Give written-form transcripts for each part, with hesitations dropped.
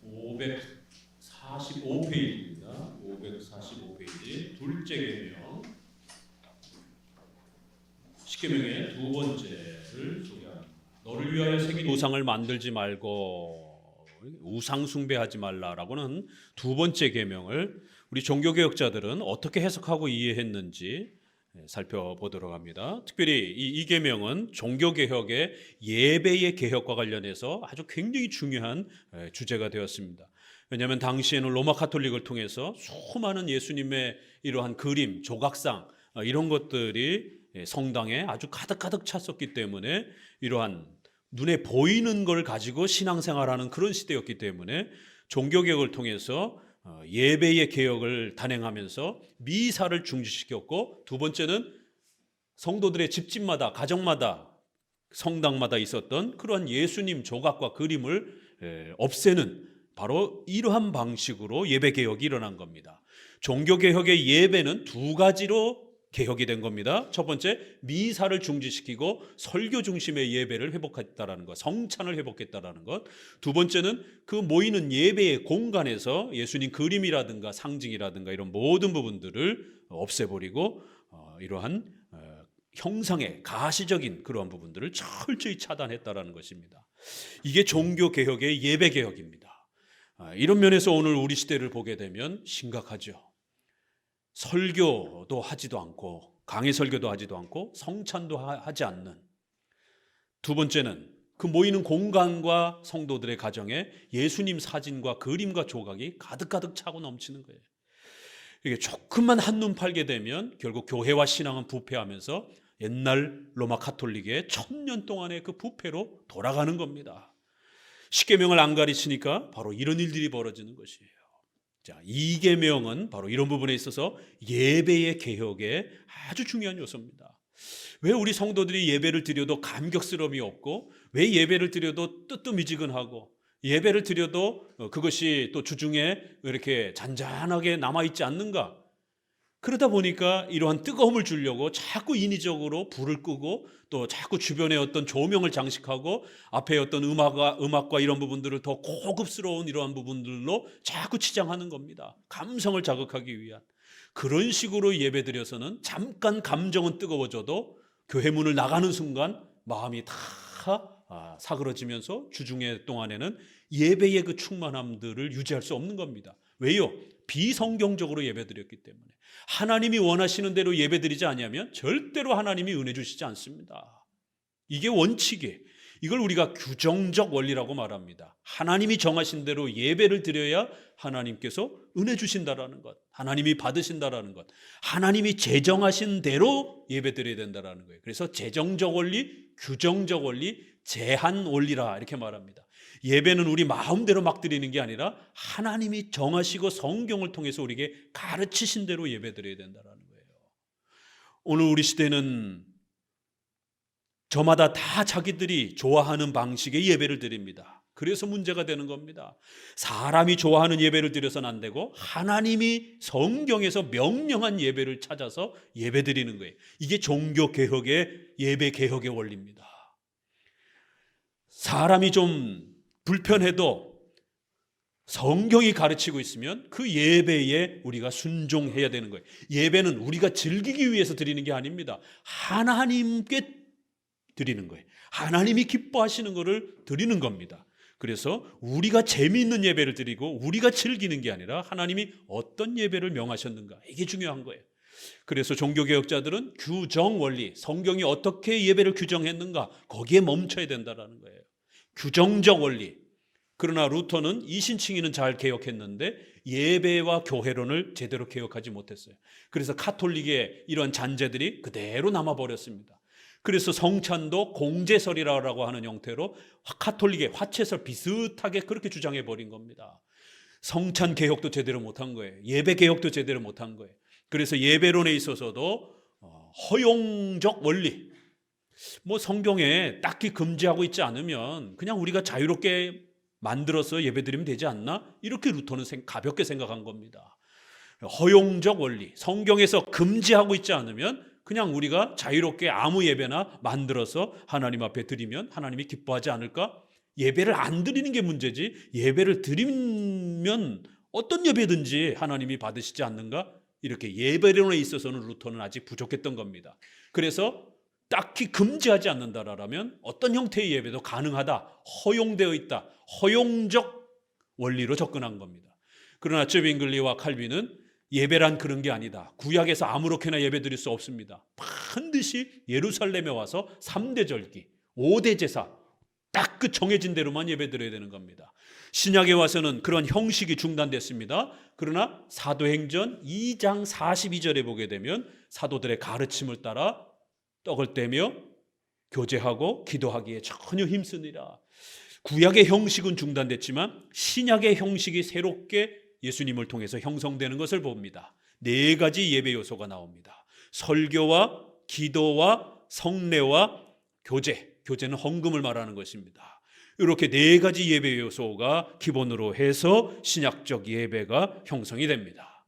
545페이지입니다. 545페이지 둘째 계명, 십계명의 두 번째를 소개합니다. 너를 위하여 새긴 우상을 만들지 말고 우상 숭배하지 말라라고는 두 번째 계명을 우리 종교개혁자들은 어떻게 해석하고 이해했는지 살펴보도록 합니다. 특별히 이 계명은 종교개혁의 예배의 개혁과 관련해서 아주 굉장히 중요한 주제가 되었습니다. 왜냐하면 당시에는 로마 카톨릭을 통해서 수많은 예수님의 이러한 그림, 조각상 이런 것들이 성당에 아주 가득가득 찼었기 때문에 이러한 눈에 보이는 걸 가지고 신앙생활하는 그런 시대였기 때문에 종교개혁을 통해서 예배의 개혁을 단행하면서 미사를 중지시켰고, 두 번째는 성도들의 집집마다, 가정마다, 성당마다 있었던 그러한 예수님 조각과 그림을 없애는 바로 이러한 방식으로 예배 개혁이 일어난 겁니다. 종교개혁의 예배는 두 가지로 개혁이 된 겁니다. 첫 번째, 미사를 중지시키고 설교 중심의 예배를 회복했다라는 것, 성찬을 회복했다라는 것. 두 번째는 그 모이는 예배의 공간에서 예수님 그림이라든가 상징이라든가 이런 모든 부분들을 없애버리고 이러한 형상의 가시적인 그러한 부분들을 철저히 차단했다라는 것입니다. 이게 종교개혁의 예배개혁입니다. 이런 면에서 오늘 우리 시대를 보게 되면 심각하죠. 설교도 하지도 않고 강해 설교도 하지도 않고 성찬도 하지 않는, 두 번째는 그 모이는 공간과 성도들의 가정에 예수님 사진과 그림과 조각이 가득가득 차고 넘치는 거예요. 이게 조금만 한눈 팔게 되면 결국 교회와 신앙은 부패하면서 옛날 로마 카톨릭의 1000년 동안의 그 부패로 돌아가는 겁니다. 십계명을 안 가르치니까 바로 이런 일들이 벌어지는 것이에요. 자, 이 계명은 바로 이런 부분에 있어서 예배의 개혁의 아주 중요한 요소입니다. 왜 우리 성도들이 예배를 드려도 감격스러움이 없고, 왜 예배를 드려도 뜨뜻미지근하고, 예배를 드려도 그것이 또 주중에 이렇게 잔잔하게 남아있지 않는가? 그러다 보니까 이러한 뜨거움을 주려고 자꾸 인위적으로 불을 끄고 또 자꾸 주변에 어떤 조명을 장식하고 앞에 어떤 음악과 이런 부분들을 더 고급스러운 이러한 부분들로 자꾸 치장하는 겁니다. 감성을 자극하기 위한. 그런 식으로 예배드려서는 잠깐 감정은 뜨거워져도 교회 문을 나가는 순간 마음이 다 사그러지면서 주중에 동안에는 예배의 그 충만함들을 유지할 수 없는 겁니다. 왜요? 비성경적으로 예배드렸기 때문에. 하나님이 원하시는 대로 예배드리지 않으면 절대로 하나님이 은혜 주시지 않습니다. 이게 원칙이에요. 이걸 우리가 규정적 원리라고 말합니다. 하나님이 정하신 대로 예배를 드려야 하나님께서 은혜 주신다라는 것, 하나님이 받으신다라는 것, 하나님이 제정하신 대로 예배드려야 된다라는 거예요. 그래서 제정적 원리, 규정적 원리, 제한 원리라 이렇게 말합니다. 예배는 우리 마음대로 막 드리는 게 아니라 하나님이 정하시고 성경을 통해서 우리에게 가르치신 대로 예배드려야 된다는 거예요. 오늘 우리 시대는 저마다 다 자기들이 좋아하는 방식의 예배를 드립니다. 그래서 문제가 되는 겁니다. 사람이 좋아하는 예배를 드려서는 안 되고 하나님이 성경에서 명령한 예배를 찾아서 예배 드리는 거예요. 이게 종교개혁의 예배개혁의 원리입니다. 사람이 좀 불편해도 성경이 가르치고 있으면 그 예배에 우리가 순종해야 되는 거예요. 예배는 우리가 즐기기 위해서 드리는 게 아닙니다. 하나님께 드리는 거예요. 하나님이 기뻐하시는 것을 드리는 겁니다. 그래서 우리가 재미있는 예배를 드리고 우리가 즐기는 게 아니라 하나님이 어떤 예배를 명하셨는가, 이게 중요한 거예요. 그래서 종교개혁자들은 규정 원리, 성경이 어떻게 예배를 규정했는가, 거기에 멈춰야 된다는 거예요. 규정적 원리. 그러나 루터는 이신칭이는 잘 개혁했는데 예배와 교회론을 제대로 개혁하지 못했어요. 그래서 카톨릭의 이런 잔재들이 그대로 남아버렸습니다. 그래서 성찬도 공제설이라고 하는 형태로 카톨릭의 화채설 비슷하게 그렇게 주장해버린 겁니다. 성찬 개혁도 제대로 못한 거예요. 예배 개혁도 제대로 못한 거예요. 그래서 예배론에 있어서도 허용적 원리, 성경에 딱히 금지하고 있지 않으면 그냥 우리가 자유롭게 만들어서 예배드리면 되지 않나? 이렇게 루터는 가볍게 생각한 겁니다. 허용적 원리, 성경에서 금지하고 있지 않으면 그냥 우리가 자유롭게 아무 예배나 만들어서 하나님 앞에 드리면 하나님이 기뻐하지 않을까? 예배를 안 드리는 게 문제지, 예배를 드리면 어떤 예배든지 하나님이 받으시지 않는가? 이렇게 예배론에 있어서는 루터는 아직 부족했던 겁니다. 그래서 딱히 금지하지 않는다라면 어떤 형태의 예배도 가능하다, 허용되어 있다, 허용적 원리로 접근한 겁니다. 그러나 쯔빙글리와 칼빈은 예배란 그런 게 아니다. 구약에서 아무렇게나 예배 드릴 수 없습니다. 반드시 예루살렘에 와서 3대 절기, 5대 제사, 딱 그 정해진 대로만 예배 드려야 되는 겁니다. 신약에 와서는 그런 형식이 중단됐습니다. 그러나 사도행전 2장 42절에 보게 되면 사도들의 가르침을 따라 떡을 떼며 교제하고 기도하기에 전혀 힘쓰니라. 구약의 형식은 중단됐지만 신약의 형식이 새롭게 예수님을 통해서 형성되는 것을 봅니다. 4가지 예배 요소가 나옵니다. 설교와 기도와 성례와 교제, 교제는 헌금을 말하는 것입니다. 이렇게 4가지 예배 요소가 기본으로 해서 신약적 예배가 형성이 됩니다.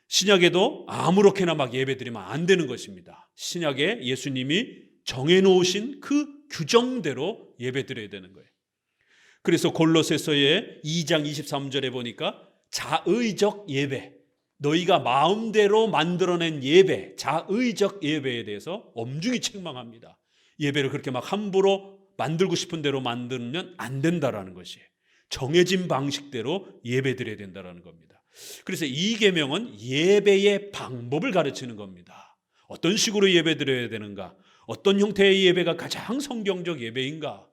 신약에도 아무렇게나 막 예배드리면 안 되는 것입니다. 신약에 예수님이 정해놓으신 그 규정대로 예배드려야 되는 거예요. 그래서 골로새서의 2장 23절에 보니까 자의적 예배, 너희가 마음대로 만들어낸 예배, 자의적 예배에 대해서 엄중히 책망합니다. 예배를 그렇게 막 함부로 만들고 싶은 대로 만들면 안 된다라는 것이에요. 정해진 방식대로 예배드려야 된다라는 겁니다. 그래서 이 계명은 예배의 방법을 가르치는 겁니다. 어떤 식으로 예배드려야 되는가? 어떤 형태의 예배가 가장 성경적 예배인가?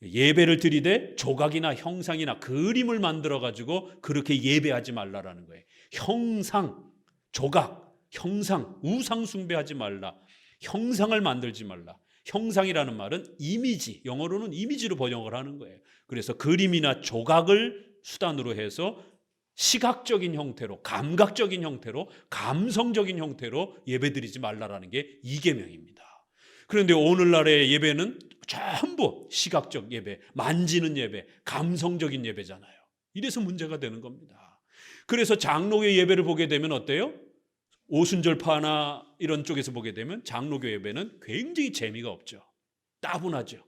예배를 드리되 조각이나 형상이나 그림을 만들어 가지고 그렇게 예배하지 말라라는 거예요. 형상, 조각, 형상, 우상 숭배하지 말라. 형상을 만들지 말라. 형상이라는 말은 이미지, 영어로는 이미지로 번역을 하는 거예요. 그래서 그림이나 조각을 수단으로 해서 시각적인 형태로, 감각적인 형태로, 감성적인 형태로 예배드리지 말라라는 게 이 계명입니다. 그런데 오늘날의 예배는 전부 시각적 예배, 만지는 예배, 감성적인 예배잖아요. 이래서 문제가 되는 겁니다. 그래서 장로교 예배를 보게 되면 어때요? 오순절파나 이런 쪽에서 보게 되면 장로교 예배는 굉장히 재미가 없죠. 따분하죠.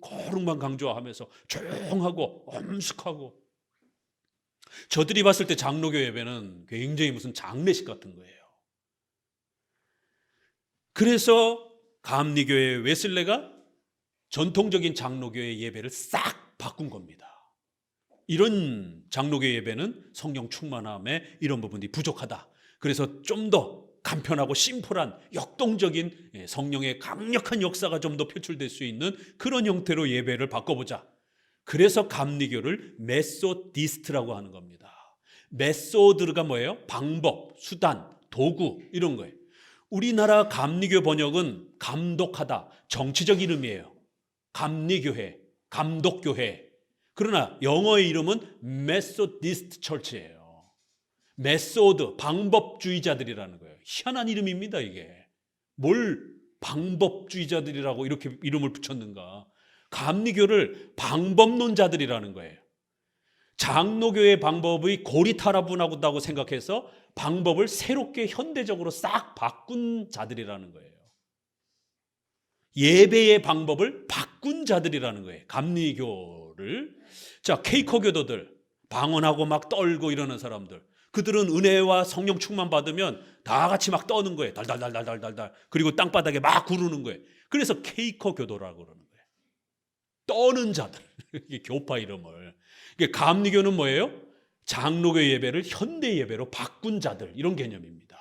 거룩만 강조하면서 조용하고 엄숙하고, 저들이 봤을 때 장로교 예배는 굉장히 무슨 장례식 같은 거예요. 그래서 감리교의 웨슬레가 전통적인 장로교의 예배를 싹 바꾼 겁니다. 이런 장로교 예배는 성령 충만함에 이런 부분이 부족하다. 그래서 좀 더 간편하고 심플한 역동적인 성령의 강력한 역사가 좀 더 표출될 수 있는 그런 형태로 예배를 바꿔보자. 그래서 감리교를 메소디스트라고 하는 겁니다. 메소드가 뭐예요? 방법, 수단, 도구 이런 거예요. 우리나라 감리교 번역은 감독하다, 정치적 이름이에요. 감리교회, 감독교회. 그러나 영어의 이름은 메소디스트 처치예요. 메소드, 방법주의자들이라는 거예요. 희한한 이름입니다, 이게. 뭘 방법주의자들이라고 이렇게 이름을 붙였는가? 감리교를 방법론자들이라는 거예요. 장로교의 방법의 고리타분하다고 생각해서 방법을 새롭게 현대적으로 싹 바꾼 자들이라는 거예요. 예배의 방법을 바꾼 자들이라는 거예요. 감리교를. 자, 케이커 교도들, 방언하고 막 떨고 이러는 사람들, 그들은 은혜와 성령 충만 받으면 다 같이 막 떠는 거예요. 달달달달달달. 그리고 땅바닥에 막 구르는 거예요. 그래서 케이커 교도라고 그러는 거예요. 떠는 자들. 이게 교파 이름을. 감리교는 뭐예요? 장로교 예배를 현대 예배로 바꾼 자들, 이런 개념입니다.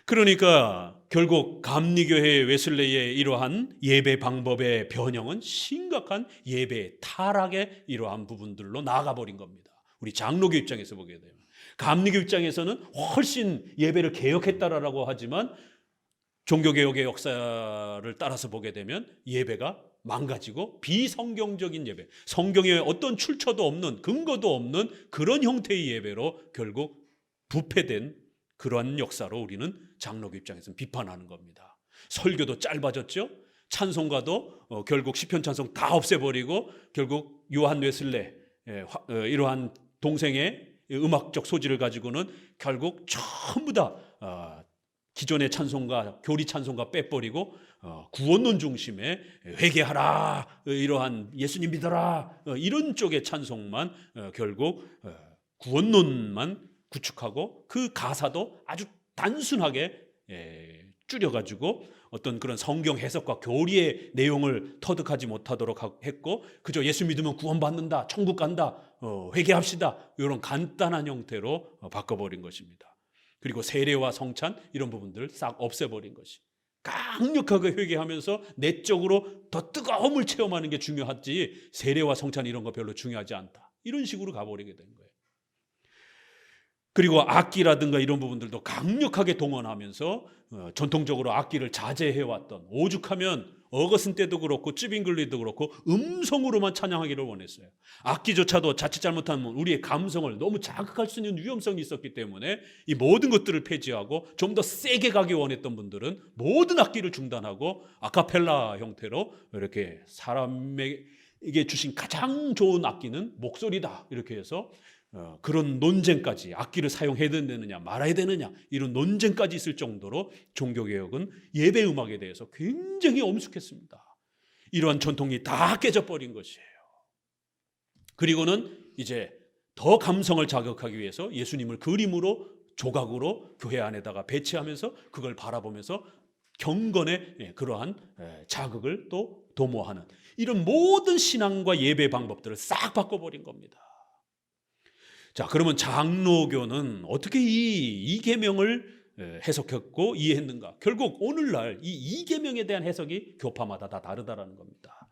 그러니까 결국 감리교회 웨슬레의 이러한 예배 방법의 변형은 심각한 예배 타락의 이러한 부분들로 나아가버린 겁니다. 우리 장로교 입장에서 보게 되면. 감리교 입장에서는 훨씬 예배를 개혁했다라고 하지만 종교개혁의 역사를 따라서 보게 되면 예배가 망가지고 비성경적인 예배, 성경에 어떤 출처도 없는, 근거도 없는 그런 형태의 예배로 결국 부패된 그러한 역사로 우리는 장로교 입장에서는 비판하는 겁니다. 설교도 짧아졌죠. 찬송가도 결국 시편 찬송 다 없애버리고 결국 요한 웨슬레 이러한 동생의 음악적 소질을 가지고는 결국 전부 다 기존의 찬송가, 교리 찬송가 빼버리고 구원론 중심의 회개하라, 이러한 예수님 믿어라, 이런 쪽의 찬송만 결국 구원론만 구축하고 그 가사도 아주 단순하게 줄여가지고 어떤 그런 성경 해석과 교리의 내용을 터득하지 못하도록 했고, 그저 예수 믿으면 구원받는다, 천국 간다, 회개합시다, 이런 간단한 형태로 바꿔버린 것입니다. 그리고 세례와 성찬 이런 부분들을 싹 없애버린 것이, 강력하게 회개하면서 내적으로 더 뜨거움을 체험하는 게 중요하지 세례와 성찬 이런 거 별로 중요하지 않다, 이런 식으로 가버리게 된 거예요. 그리고 악기라든가 이런 부분들도 강력하게 동원하면서 전통적으로 악기를 자제해왔던, 오죽하면 어거슨 때도 그렇고 쯔빙글리도 그렇고 음성으로만 찬양하기를 원했어요. 악기조차도 자칫 잘못하면 우리의 감성을 너무 자극할 수 있는 위험성이 있었기 때문에 이 모든 것들을 폐지하고 좀 더 세게 가기 원했던 분들은 모든 악기를 중단하고 아카펠라 형태로 이렇게 사람에게 주신 가장 좋은 악기는 목소리다, 이렇게 해서 그런 논쟁까지, 악기를 사용해야 되느냐 말아야 되느냐 이런 논쟁까지 있을 정도로 종교개혁은 예배음악에 대해서 굉장히 엄숙했습니다. 이러한 전통이 다 깨져버린 것이에요. 그리고는 이제 더 감성을 자극하기 위해서 예수님을 그림으로, 조각으로 교회 안에다가 배치하면서 그걸 바라보면서 경건의 그러한 자극을 또 도모하는, 이런 모든 신앙과 예배 방법들을 싹 바꿔버린 겁니다. 자, 그러면 장로교는 어떻게 이 계명을 해석했고 이해했는가? 결국 오늘날 이 계명에 대한 해석이 교파마다 다 다르다라는 겁니다.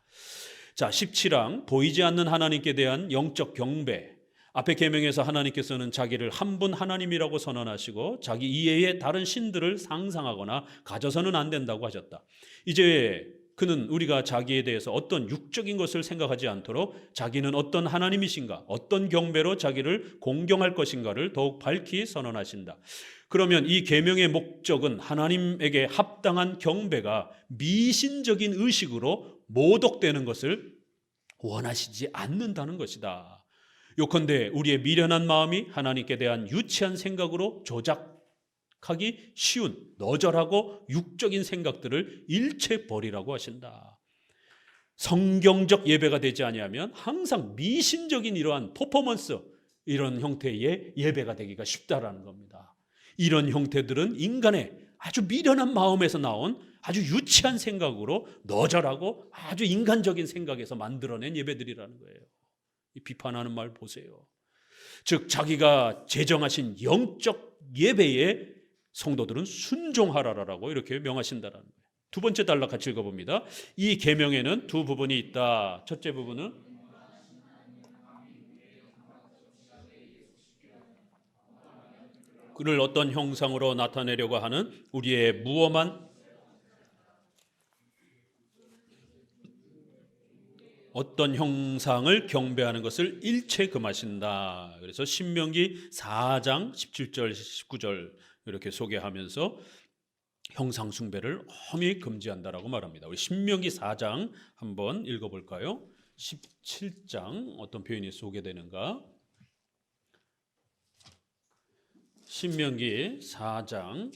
자, 17항 보이지 않는 하나님께 대한 영적 경배. 앞에 계명에서 하나님께서는 자기를 한 분 하나님이라고 선언하시고 자기 이외의 다른 신들을 상상하거나 가져서는 안 된다고 하셨다. 이제 그는 우리가 자기에 대해서 어떤 육적인 것을 생각하지 않도록 자기는 어떤 하나님이신가, 어떤 경배로 자기를 공경할 것인가를 더욱 밝히 선언하신다. 그러면 이 계명의 목적은 하나님에게 합당한 경배가 미신적인 의식으로 모독되는 것을 원하시지 않는다는 것이다. 요컨대 우리의 미련한 마음이 하나님께 대한 유치한 생각으로 조작하기 쉬운 너절하고 육적인 생각들을 일체 버리라고 하신다. 성경적 예배가 되지 아니하면 항상 미신적인 이러한 퍼포먼스, 이런 형태의 예배가 되기가 쉽다라는 겁니다. 이런 형태들은 인간의 아주 미련한 마음에서 나온 아주 유치한 생각으로 너절하고 아주 인간적인 생각에서 만들어낸 예배들이라는 거예요. 이 비판하는 말 보세요. 즉 자기가 제정하신 영적 예배에 성도들은 순종하라라고 이렇게 명하신다라는 거예요. 두 번째 단락 같이 읽어봅니다. 이 계명에는 두 부분이 있다. 첫째 부분은 그를 어떤 형상으로 나타내려고 하는 우리의 무엄한 어떤 형상을 경배하는 것을 일체 금하신다. 그래서 신명기 4장 17절 19절 이렇게 소개하면서 형상 숭배를 엄히 금지한다라고 말합니다. 우리 신명기 4장 한번 읽어볼까요? 17장 어떤 표현이 소개되는가? 신명기 4장,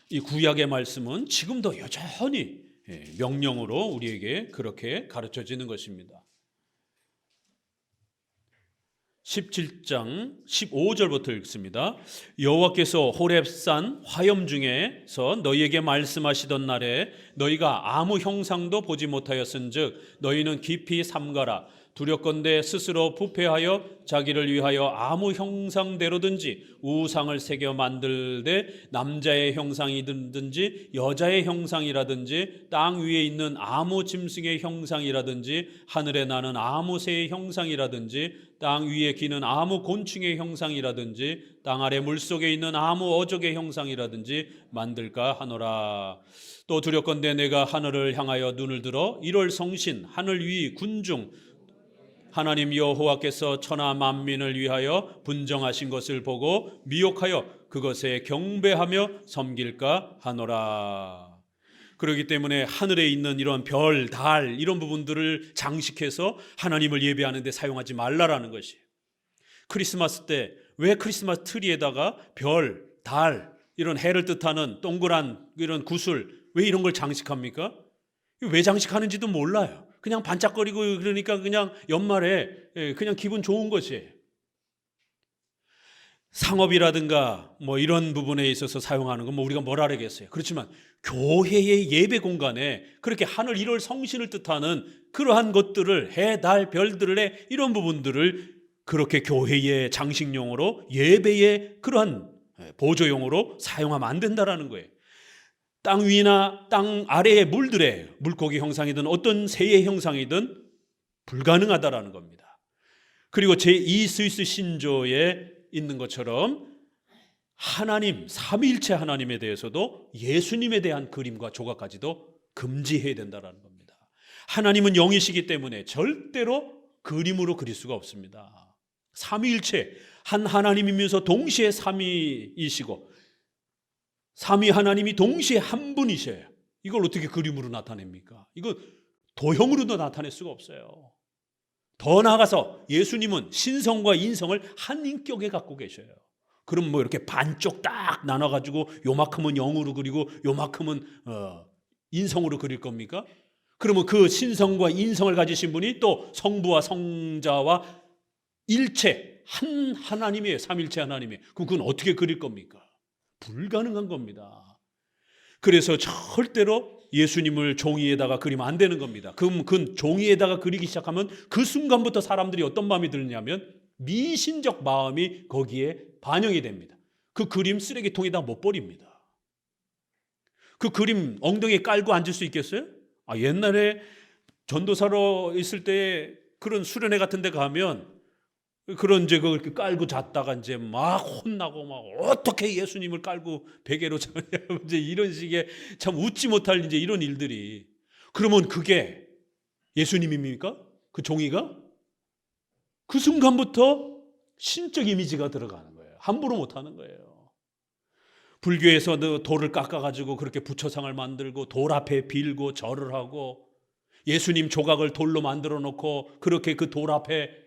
이 구약의 말씀은 지금도 여전히 명령으로 우리에게 그렇게 가르쳐지는 것입니다. 17장 15절부터 읽습니다. 여호와께서 호렙산 화염 중에서 너희에게 말씀하시던 날에 너희가 아무 형상도 보지 못하였은즉 너희는 깊이 삼가라. 두렵건대 스스로 부패하여 자기를 위하여 아무 형상대로든지 우상을 새겨 만들되 남자의 형상이든지 여자의 형상이라든지 땅 위에 있는 아무 짐승의 형상이라든지 하늘에 나는 아무 새의 형상이라든지 땅 위에 기는 아무 곤충의 형상이라든지 땅 아래 물속에 있는 아무 어족의 형상이라든지 만들까 하노라. 또 두렵건대 내가 하늘을 향하여 눈을 들어 1월 성신 하늘 위 군중 하나님 여호와께서 천하 만민을 위하여 분정하신 것을 보고 미혹하여 그것에 경배하며 섬길까 하노라. 그렇기 때문에 하늘에 있는 이런 별, 달 이런 부분들을 장식해서 하나님을 예배하는 데 사용하지 말라라는 것이에요. 크리스마스 때 왜 크리스마스 트리에다가 별, 달 이런 해를 뜻하는 동그란 이런 구슬 왜 이런 걸 장식합니까? 왜 장식하는지도 몰라요. 그냥 반짝거리고 그러니까 그냥 연말에 그냥 기분 좋은 것이에요. 상업이라든가 뭐 이런 부분에 있어서 사용하는 건 뭐 우리가 뭘 알아겠어요. 그렇지만 교회의 예배 공간에 그렇게 하늘 1월 성신을 뜻하는 그러한 것들을 해, 달, 별들의 이런 부분들을 그렇게 교회의 장식용으로 예배의 그러한 보조용으로 사용하면 안 된다라는 거예요. 땅 위나 땅 아래의 물들의 물고기 형상이든 어떤 새의 형상이든 불가능하다라는 겁니다. 그리고 제2 스위스 신조에 있는 것처럼 하나님, 삼위일체 하나님에 대해서도 예수님에 대한 그림과 조각까지도 금지해야 된다는 겁니다. 하나님은 영이시기 때문에 절대로 그림으로 그릴 수가 없습니다. 삼위일체, 한 하나님이면서 동시에 삼위이시고 삼위 하나님이 동시에 한 분이셔요. 이걸 어떻게 그림으로 나타냅니까? 이거 도형으로도 나타낼 수가 없어요. 더 나아가서 예수님은 신성과 인성을 한 인격에 갖고 계셔요. 그럼 뭐 이렇게 반쪽 딱 나눠가지고 요만큼은 영으로 그리고 요만큼은 인성으로 그릴 겁니까? 그러면 그 신성과 인성을 가지신 분이 또 성부와 성자와 일체 한 하나님이에요. 삼일체 하나님이에요. 그럼 그건 어떻게 그릴 겁니까? 불가능한 겁니다. 그래서 절대로 예수님을 종이에다가 그리면 안 되는 겁니다. 그럼 그 종이에다가 그리기 시작하면 그 순간부터 사람들이 어떤 마음이 드느냐면 미신적 마음이 거기에 반영이 됩니다. 그 그림 쓰레기통에다 못 버립니다. 그 그림 엉덩이에 깔고 앉을 수 있겠어요? 옛날에 전도사로 있을 때 그런 수련회 같은 데 가면 그런 이제 그걸 깔고 잤다가 이제 막 혼나고 막 어떻게 예수님을 깔고 베개로 자냐 이제 이런 식의 참 웃지 못할 이제 이런 일들이. 그러면 그게 예수님입니까? 그 종이가? 그 순간부터 신적 이미지가 들어가는 거예요. 함부로 못 하는 거예요. 불교에서 돌을 깎아가지고 그렇게 부처상을 만들고 돌 앞에 빌고 절을 하고 예수님 조각을 돌로 만들어 놓고 그렇게 그 돌 앞에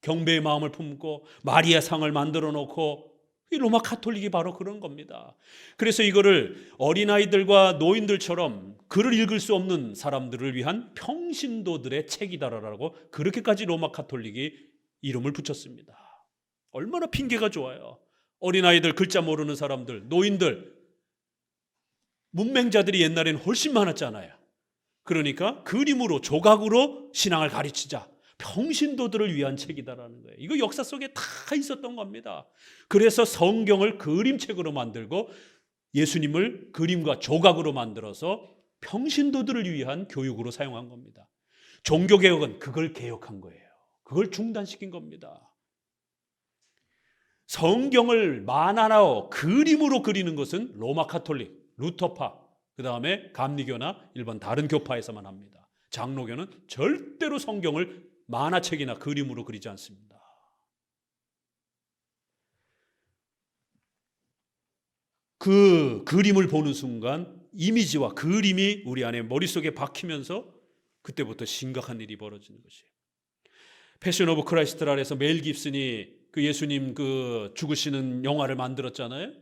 경배의 마음을 품고 마리아 상을 만들어 놓고 이 로마 카톨릭이 바로 그런 겁니다. 그래서 이거를 어린아이들과 노인들처럼 글을 읽을 수 없는 사람들을 위한 평신도들의 책이다라고 그렇게까지 로마 카톨릭이 이름을 붙였습니다. 얼마나 핑계가 좋아요. 어린아이들, 글자 모르는 사람들, 노인들, 문맹자들이 옛날에는 훨씬 많았잖아요. 그러니까 그림으로 조각으로 신앙을 가르치자. 평신도들을 위한 책이다라는 거예요. 이거 역사 속에 다 있었던 겁니다. 그래서 성경을 그림책으로 만들고 예수님을 그림과 조각으로 만들어서 평신도들을 위한 교육으로 사용한 겁니다. 종교개혁은 그걸 개혁한 거예요. 그걸 중단시킨 겁니다. 성경을 만화로 그림으로 그리는 것은 로마 카톨릭, 루터파, 그 다음에 감리교나 일반 다른 교파에서만 합니다. 장로교는 절대로 성경을 만화책이나 그림으로 그리지 않습니다. 그 그림을 보는 순간 이미지와 그림이 우리 안에 머릿속에 박히면서 그때부터 심각한 일이 벌어지는 것이에요. 패션 오브 크라이스트라에서 멜 깁슨이 그 예수님 그 죽으시는 영화를 만들었잖아요.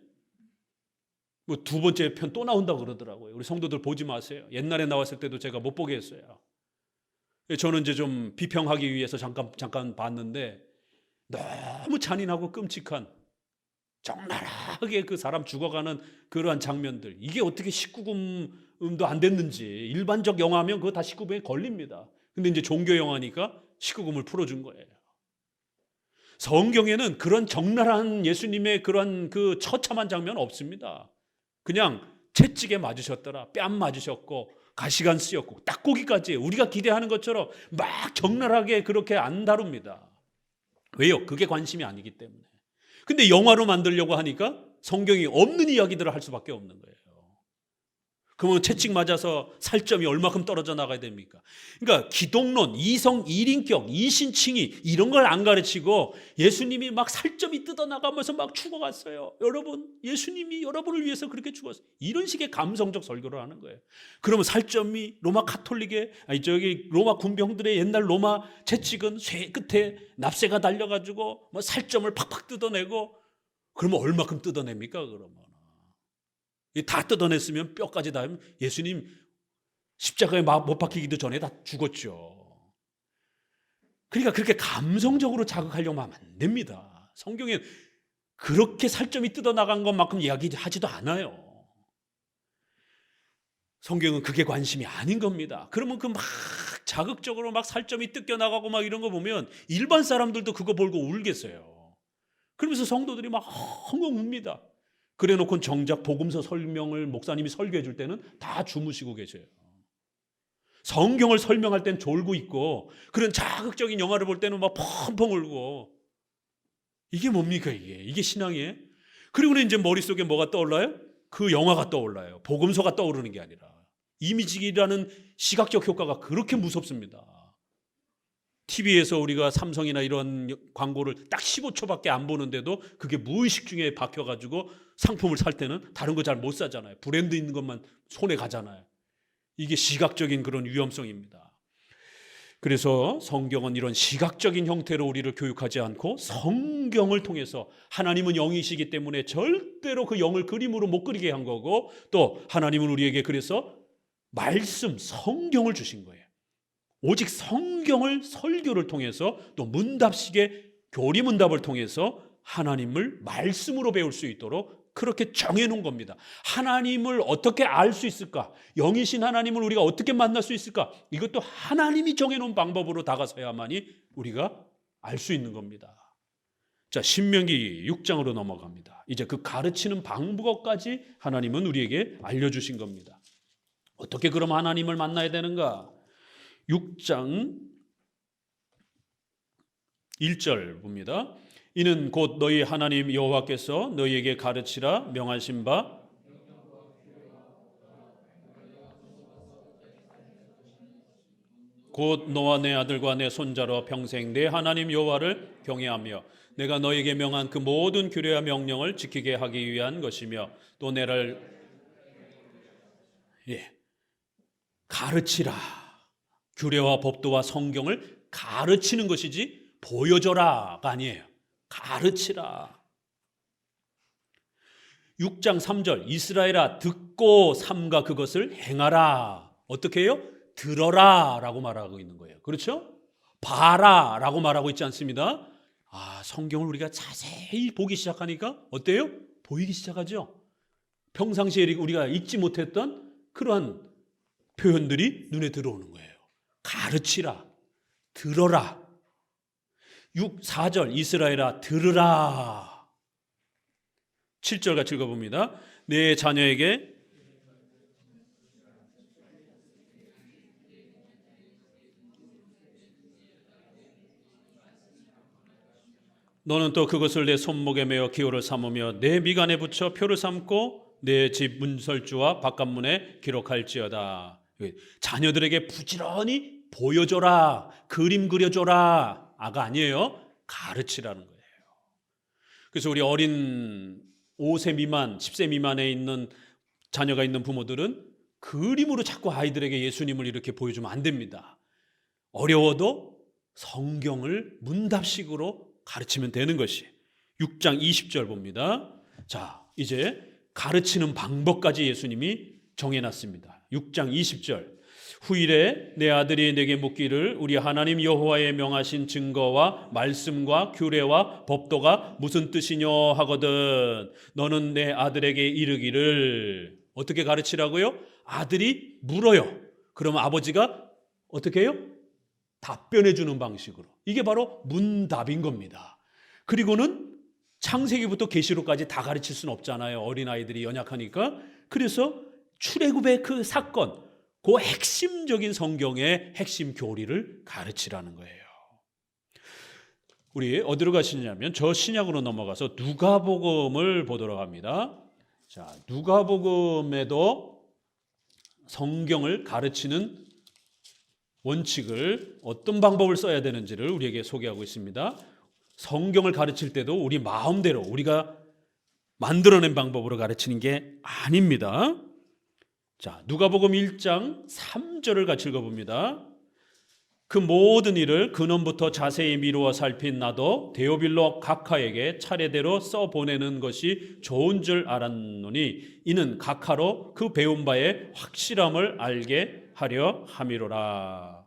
뭐 두 번째 편 또 나온다고 그러더라고요. 우리 성도들 보지 마세요. 옛날에 나왔을 때도 제가 못 보게 했어요. 저는 이제 좀 비평하기 위해서 잠깐 봤는데 너무 잔인하고 끔찍한 적나라하게 그 사람 죽어가는 그러한 장면들, 이게 어떻게 19금도 안 됐는지. 일반적 영화면 그거 다 19금에 걸립니다. 근데 이제 종교 영화니까 19금을 풀어준 거예요. 성경에는 그런 적나라한 예수님의 그런 그 처참한 장면 없습니다. 그냥 채찍에 맞으셨더라, 뺨 맞으셨고 가시관 쓰였고 딱고기까지 우리가 기대하는 것처럼 막 적나라하게 그렇게 안 다룹니다. 왜요? 그게 관심이 아니기 때문에. 근데 영화로 만들려고 하니까 성경이 없는 이야기들을 할 수밖에 없는 거예요. 그러면 채찍 맞아서 살점이 얼마큼 떨어져 나가야 됩니까? 그러니까 기독론, 이성, 일인격, 이신칭의 이런 걸 안 가르치고 예수님이 막 살점이 뜯어나가면서 막 죽어갔어요. 여러분, 예수님이 여러분을 위해서 그렇게 죽었어요. 이런 식의 감성적 설교를 하는 거예요. 그러면 살점이 로마 카톨릭의 로마 군병들의 옛날 로마 채찍은 쇠 끝에 납새가 달려가지고 뭐 살점을 팍팍 뜯어내고 그러면 얼마큼 뜯어냅니까? 그러면 다 뜯어냈으면 뼈까지 닿으면 예수님 십자가에 못 박히기도 전에 다 죽었죠. 그러니까 그렇게 감성적으로 자극하려고 하면 안 됩니다. 성경에 그렇게 살점이 뜯어나간 것만큼 이야기하지도 않아요. 성경은 그게 관심이 아닌 겁니다. 그러면 그 막 자극적으로 막 살점이 뜯겨나가고 막 이런 거 보면 일반 사람들도 그거 보고 울겠어요. 그러면서 성도들이 막 엉엉 웁니다. 그래 놓고 정작 복음서 설명을 목사님이 설교해 줄 때는 다 주무시고 계셔요. 성경을 설명할 땐 졸고 있고 그런 자극적인 영화를 볼 때는 막 펑펑 울고. 이게 뭡니까 이게? 이게 신앙이에요? 그리고는 이제 머릿속에 뭐가 떠올라요? 그 영화가 떠올라요. 복음서가 떠오르는 게 아니라. 이미지라는 시각적 효과가 그렇게 무섭습니다. TV에서 우리가 삼성이나 이런 광고를 딱 15초밖에 안 보는데도 그게 무의식 중에 박혀가지고 상품을 살 때는 다른 거 잘 못 사잖아요. 브랜드 있는 것만 손에 가잖아요. 이게 시각적인 그런 위험성입니다. 그래서 성경은 이런 시각적인 형태로 우리를 교육하지 않고 성경을 통해서, 하나님은 영이시기 때문에 절대로 그 영을 그림으로 못 그리게 한 거고, 또 하나님은 우리에게 그래서 말씀, 성경을 주신 거예요. 오직 성경을 설교를 통해서 또 문답식의 교리문답을 통해서 하나님을 말씀으로 배울 수 있도록 그렇게 정해놓은 겁니다. 하나님을 어떻게 알 수 있을까? 영이신 하나님을 우리가 어떻게 만날 수 있을까? 이것도 하나님이 정해놓은 방법으로 다가서야만이 우리가 알 수 있는 겁니다. 자, 신명기 6장으로 넘어갑니다. 이제 그 가르치는 방법까지 하나님은 우리에게 알려주신 겁니다. 어떻게 그럼 하나님을 만나야 되는가? 6장 1절 봅니다. 이는 곧 너희 하나님 여호와께서 너희에게 가르치라 명하신 바 곧 너와 내 아들과 내 손자로 평생 내 하나님 여호와를 경외하며 내가 너에게 명한 그 모든 규례와 명령을 지키게 하기 위한 것이며 또 내를 가르치라. 규례와 법도와 성경을 가르치는 것이지 보여줘라가 아니에요. 가르치라. 6장 3절 이스라엘아 듣고 삼가 그것을 행하라. 어떻게 해요? 들어라 라고 말하고 있는 거예요. 그렇죠? 봐라 라고 말하고 있지 않습니다. 성경을 우리가 자세히 보기 시작하니까 어때요? 보이기 시작하죠. 평상시에 우리가 읽지 못했던 그러한 표현들이 눈에 들어오는 거예요. 가르치라, 들어라. 4절 이스라엘아 들으라. 7절 같이 읽어봅니다. 내 자녀에게 너는 또 그것을 내 손목에 메어 기호를 삼으며 내 미간에 붙여 표를 삼고 내 집 문설주와 바깥문에 기록할지어다. 자녀들에게 부지런히 보여줘라, 그림 그려줘라. 아가 아니에요. 가르치라는 거예요. 그래서 우리 어린 5세 미만, 10세 미만에 있는 자녀가 있는 부모들은 그림으로 자꾸 아이들에게 예수님을 이렇게 보여주면 안 됩니다. 어려워도 성경을 문답식으로 가르치면 되는 것이 6장 20절 봅니다. 자, 이제 가르치는 방법까지 예수님이 정해놨습니다. 6장 20절 후일에 내 아들이 내게 묻기를 우리 하나님 여호와의 명하신 증거와 말씀과 규례와 법도가 무슨 뜻이뇨 하거든 너는 내 아들에게 이르기를. 어떻게 가르치라고요? 아들이 물어요. 그러면 아버지가 어떻게 해요? 답변해 주는 방식으로. 이게 바로 문답인 겁니다. 그리고는 창세기부터 계시록까지 다 가르칠 수는 없잖아요. 어린아이들이 연약하니까. 그래서 출애굽의 그 사건, 그 핵심적인 성경의 핵심 교리를 가르치라는 거예요. 우리 어디로 가시냐면 저 신약으로 넘어가서 누가복음을 보도록 합니다. 자, 누가복음에도 성경을 가르치는 원칙을 어떤 방법을 써야 되는지를 우리에게 소개하고 있습니다. 성경을 가르칠 때도 우리 마음대로 우리가 만들어낸 방법으로 가르치는 게 아닙니다. 자, 누가복음 1장 3절을 같이 읽어봅니다. 그 모든 일을 근원부터 자세히 미루어 살핀 나도 데오빌로 각하에게 차례대로 써보내는 것이 좋은 줄 알았노니 이는 각하로 그 배운 바의 확실함을 알게 하려 함이로라.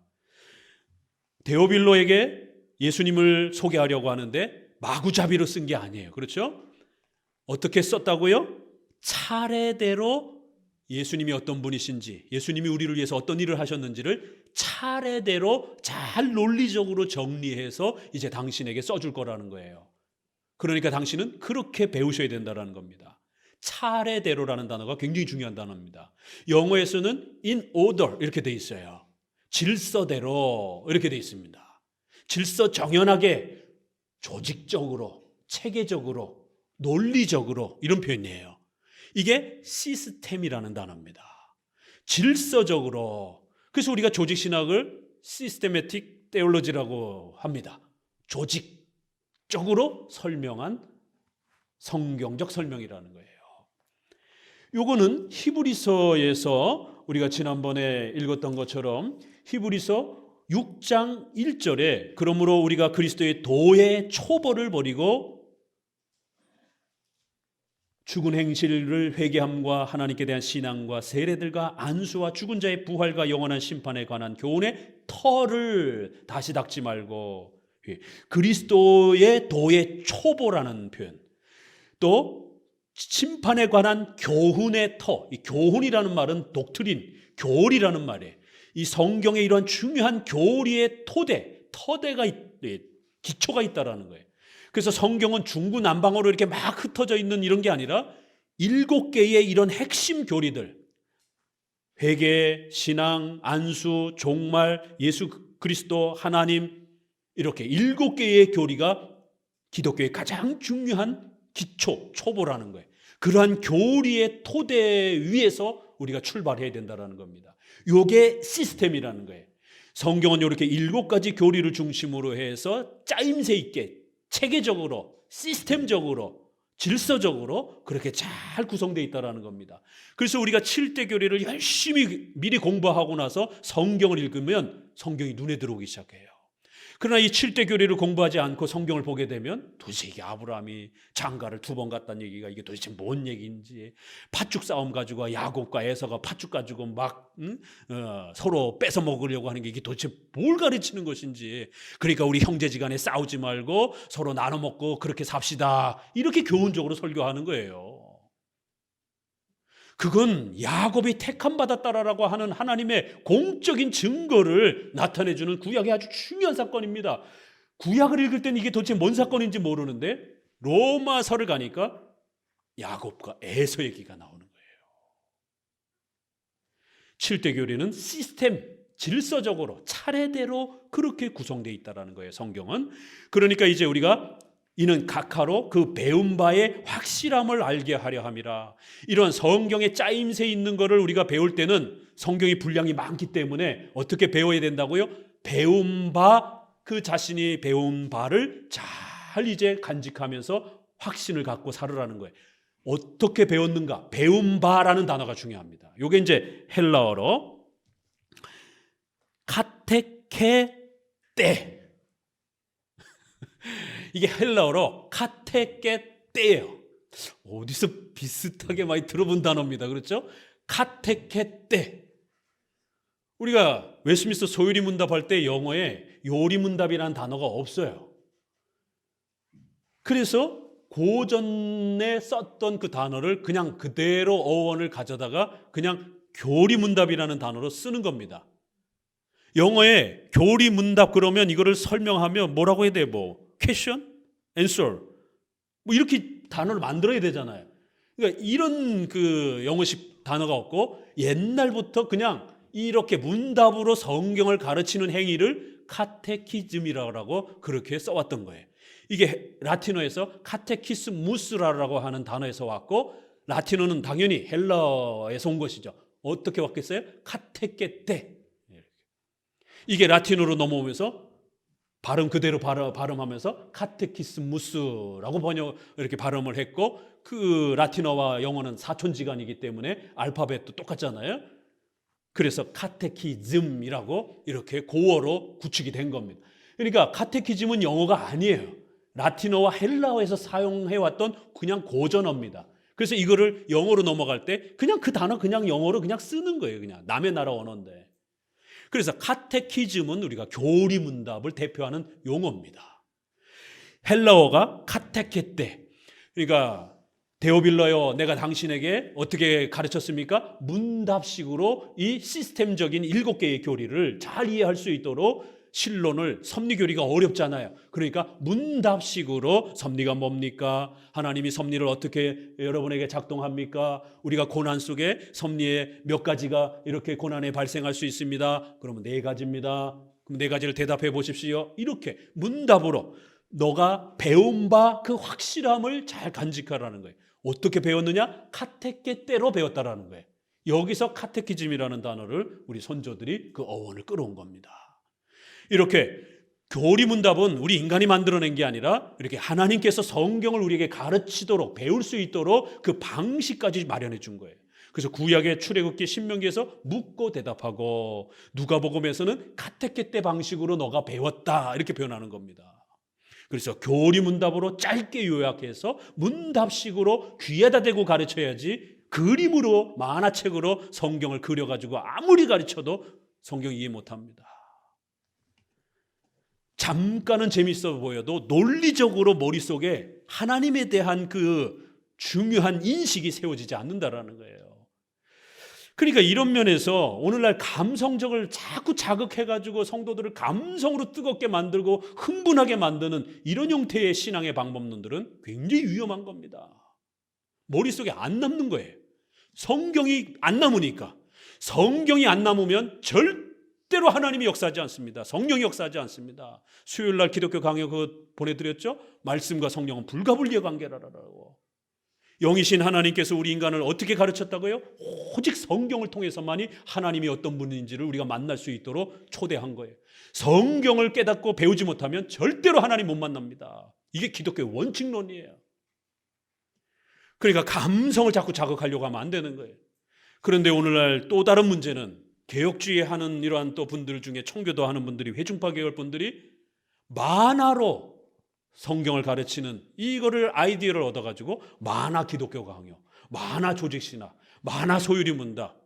데오빌로에게 예수님을 소개하려고 하는데 마구잡이로 쓴 게 아니에요. 그렇죠? 어떻게 썼다고요? 차례대로 예수님이 어떤 분이신지, 예수님이 우리를 위해서 어떤 일을 하셨는지를 차례대로 잘 논리적으로 정리해서 이제 당신에게 써줄 거라는 거예요. 그러니까 당신은 그렇게 배우셔야 된다는 겁니다. 차례대로라는 단어가 굉장히 중요한 단어입니다. 영어에서는 in order 이렇게 돼 있어요. 질서대로 이렇게 돼 있습니다. 질서 정연하게, 조직적으로, 체계적으로, 논리적으로 이런 표현이에요. 이게 시스템이라는 단어입니다. 질서적으로. 그래서 우리가 조직신학을 시스테매틱 테올로지라고 합니다. 조직적으로 설명한 성경적 설명이라는 거예요. 요거는 히브리서에서 우리가 지난번에 읽었던 것처럼 히브리서 6장 1절에 그러므로 우리가 그리스도의 도의 초벌을 버리고 죽은 행실을 회개함과 하나님께 대한 신앙과 세례들과 안수와 죽은 자의 부활과 영원한 심판에 관한 교훈의 터를 다시 닦지 말고, 그리스도의 도의 초보라는 표현, 또 심판에 관한 교훈의 터, 이 교훈이라는 말은 독트린, 교리라는 말이에요. 이 성경에 이러한 중요한 교리의 터대가 기초가 있다라는 거예요. 그래서 성경은 중구난방으로 이렇게 막 흩어져 있는 이런 게 아니라 7개의 이런 핵심 교리들, 회개, 신앙, 안수, 종말, 예수 그리스도, 하나님, 이렇게 7개의 교리가 기독교의 가장 중요한 기초, 초보라는 거예요. 그러한 교리의 토대 위에서 우리가 출발해야 된다는 겁니다. 이게 시스템이라는 거예요. 성경은 이렇게 7가지 교리를 중심으로 해서 짜임새 있게 체계적으로, 시스템적으로, 질서적으로 그렇게 잘 구성되어 있다는 겁니다. 그래서 우리가 7대 교리를 열심히 미리 공부하고 나서 성경을 읽으면 성경이 눈에 들어오기 시작해요. 그러나 이 7대 교리를 공부하지 않고 성경을 보게 되면 도대체 이게 아브라함이 장가를 2번 갔다는 얘기가 이게 도대체 뭔 얘기인지, 팥죽 싸움 가지고 야곱과 에서가 팥죽 가지고 막 서로 뺏어 먹으려고 하는 게 이게 도대체 뭘 가르치는 것인지, 그러니까 우리 형제지간에 싸우지 말고 서로 나눠 먹고 그렇게 삽시다, 이렇게 교훈적으로 설교하는 거예요. 그건 야곱이 택함 받았다라고 하는 하나님의 공적인 증거를 나타내주는 구약의 아주 중요한 사건입니다. 구약을 읽을 때는 이게 도대체 뭔 사건인지 모르는데 로마서를 가니까 야곱과 에서 얘기가 나오는 거예요. 7대 교리는 시스템, 질서적으로 차례대로 그렇게 구성되어 있다는 거예요. 성경은. 그러니까 이제 우리가 이는 각하로 그 배운 바의 확실함을 알게 하려 함이라. 이런 성경에 짜임새 있는 것을 우리가 배울 때는 성경이 분량이 많기 때문에 어떻게 배워야 된다고요? 배운 바, 그 자신이 배운 바를 잘 이제 간직하면서 확신을 갖고 살으라는 거예요. 어떻게 배웠는가? 배운 바라는 단어가 중요합니다. 이게 이제 헬라어로 카테케 때, 이게 헬라어로 카테케떼예요. 어디서 비슷하게 많이 들어본 단어입니다. 그렇죠? 카테케떼. 우리가 웨스트민스터 소요리 문답할 때 영어에 요리문답이라는 단어가 없어요. 그래서 고전에 썼던 그 단어를 그냥 그대로 어원을 가져다가 그냥 교리문답이라는 단어로 쓰는 겁니다. 영어에 교리문답 그러면 이거를 설명하면 뭐라고 해야 돼요? 뭐 question, answer, 뭐 이렇게 단어를 만들어야 되잖아요. 그러니까 이런 그 영어식 단어가 없고 옛날부터 그냥 이렇게 문답으로 성경을 가르치는 행위를 카테키즘이라고 그렇게 써왔던 거예요. 이게 라틴어에서 카테키스무스라고 하는 단어에서 왔고, 라틴어는 당연히 헬라어에서 온 것이죠. 어떻게 왔겠어요? 카테케테. 이게 라틴어로 넘어오면서 발음 그대로 발음하면서 카테키스무스라고 이렇게 발음을 했고, 그 라틴어와 영어는 사촌지간이기 때문에 알파벳도 똑같잖아요. 그래서 카테키즘이라고 이렇게 고어로 구축이 된 겁니다. 그러니까 카테키즘은 영어가 아니에요. 라틴어와 헬라어에서 사용해왔던 그냥 고전어입니다. 그래서 이거를 영어로 넘어갈 때 그냥 그 단어 그냥 영어로 그냥 쓰는 거예요. 그냥 남의 나라 언어인데. 그래서 카테키즘은 우리가 교리문답을 대표하는 용어입니다. 헬라어가 카테케테. 그러니까 데오빌러여, 내가 당신에게 어떻게 가르쳤습니까? 문답식으로 이 시스템적인 7개의 교리를 잘 이해할 수 있도록 신론을, 섭리교리가 어렵잖아요. 그러니까 문답식으로 섭리가 뭡니까? 하나님이 섭리를 어떻게 여러분에게 작동합니까? 우리가 고난 속에 섭리의 몇 가지가 이렇게 고난에 발생할 수 있습니다. 그러면 4가지입니다. 그럼 4가지를 대답해 보십시오. 이렇게 문답으로 너가 배운 바 그 확실함을 잘 간직하라는 거예요. 어떻게 배웠느냐? 카테케테로 배웠다라는 거예요. 여기서 카테키즘이라는 단어를 우리 선조들이 그 어원을 끌어온 겁니다. 이렇게 교리문답은 우리 인간이 만들어낸 게 아니라 이렇게 하나님께서 성경을 우리에게 가르치도록, 배울 수 있도록 그 방식까지 마련해 준 거예요. 그래서 구약의 출애굽기, 신명기에서 묻고 대답하고, 누가복음에서는 카테케테 방식으로 너가 배웠다 이렇게 표현하는 겁니다. 그래서 교리문답으로 짧게 요약해서 문답식으로 귀에다 대고 가르쳐야지, 그림으로 만화책으로 성경을 그려가지고 아무리 가르쳐도 성경 이해 못합니다. 잠깐은 재밌어 보여도 논리적으로 머릿속에 하나님에 대한 그 중요한 인식이 세워지지 않는다라는 거예요. 그러니까 이런 면에서 오늘날 감성적을 자꾸 자극해가지고 성도들을 감성으로 뜨겁게 만들고 흥분하게 만드는 이런 형태의 신앙의 방법론들은 굉장히 위험한 겁니다. 머릿속에 안 남는 거예요. 성경이 안 남으니까. 성경이 안 남으면 절대로 하나님이 역사하지 않습니다. 성령이 역사하지 않습니다. 수요일날 기독교 강요 그거 보내드렸죠? 말씀과 성령은 불가분리의 관계라고. 영이신 하나님께서 우리 인간을 어떻게 가르쳤다고요? 오직 성경을 통해서만이 하나님이 어떤 분인지를 우리가 만날 수 있도록 초대한 거예요. 성경을 깨닫고 배우지 못하면 절대로 하나님 못 만납니다. 이게 기독교의 원칙론이에요. 그러니까 감성을 자꾸 자극하려고 하면 안 되는 거예요. 그런데 오늘날 또 다른 문제는 개혁주의 하는 이러한 또 분들 중에, 청교도 하는 분들이, 회중파 계열 분들이 만화로 성경을 가르치는 이거를 아이디어를 얻어가지고 만화 기독교 강요, 만화 조직신학, 만화 소유리 문답,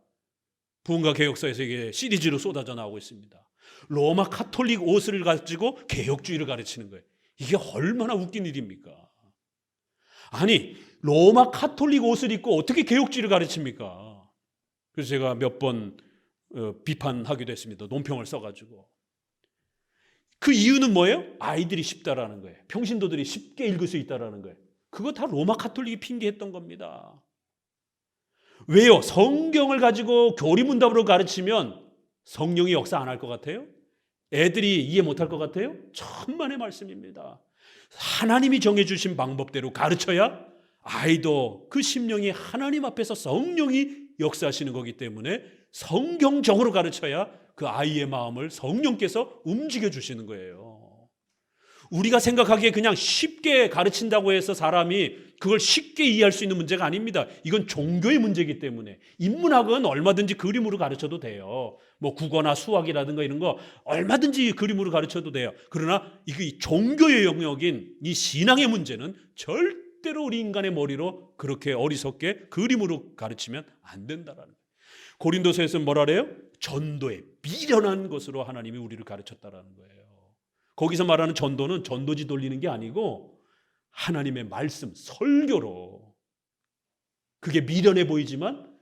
부흥과 개혁사에서 이게 시리즈로 쏟아져 나오고 있습니다. 로마 카톨릭 옷을 가지고 개혁주의를 가르치는 거예요. 이게 얼마나 웃긴 일입니까? 아니, 로마 카톨릭 옷을 입고 어떻게 개혁주의를 가르칩니까? 그래서 제가 몇 번 비판하기도 했습니다. 논평을 써가지고. 그 이유는 뭐예요? 아이들이 쉽다라는 거예요. 평신도들이 쉽게 읽을 수 있다라는 거예요. 그거 다 로마 카톨릭이 핑계했던 겁니다. 왜요? 성경을 가지고 교리문답으로 가르치면 성령이 역사 안 할 것 같아요? 애들이 이해 못할 것 같아요? 천만의 말씀입니다. 하나님이 정해주신 방법대로 가르쳐야 아이도 그 심령이 하나님 앞에서 성령이 역사하시는 거기 때문에 성경적으로 가르쳐야 그 아이의 마음을 성령께서 움직여 주시는 거예요. 우리가 생각하기에 그냥 쉽게 가르친다고 해서 사람이 그걸 쉽게 이해할 수 있는 문제가 아닙니다. 이건 종교의 문제이기 때문에. 인문학은 얼마든지 그림으로 가르쳐도 돼요. 뭐 국어나 수학이라든가 이런 거 얼마든지 그림으로 가르쳐도 돼요. 그러나 이 종교의 영역인 이 신앙의 문제는 절대로 우리 인간의 머리로 그렇게 어리석게 그림으로 가르치면 안 된다라는 거예요. 고린도서에서 뭐라 그래요? 전도에 미련한 것으로 하나님이 우리를 가르쳤다라는 거예요. 거기서 말하는 전도는 전도지 돌리는 게 아니고 하나님의 말씀, 설교로. 그게 미련해 보이지만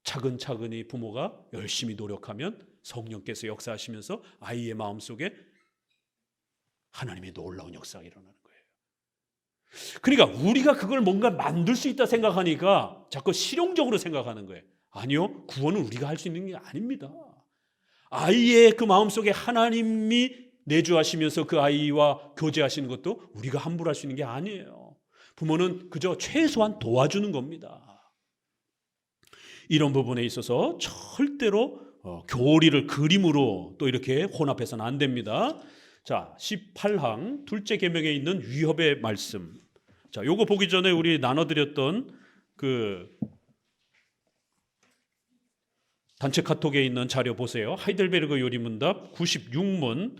차근차근히 부모가 열심히 노력하면 성령께서 역사하시면서 아이의 마음속에 하나님의 놀라운 역사가 일어나는 거예요. 그러니까 우리가 그걸 뭔가 만들 수 있다 생각하니까 자꾸 실용적으로 생각하는 거예요. 아니요, 구원은 우리가 할 수 있는 게 아닙니다. 아이의 그 마음속에 하나님이 내주하시면서 그 아이와 교제하시는 것도 우리가 함부로 할 수 있는 게 아니에요. 부모는 그저 최소한 도와주는 겁니다. 이런 부분에 있어서 절대로 교리를 그림으로 또 이렇게 혼합해서는 안 됩니다. 자, 18항 둘째 계명에 있는 위협의 말씀. 자, 요거 보기 전에 우리 나눠드렸던 그 단체 카톡에 있는 자료 보세요. 하이델베르그 요리문답 96문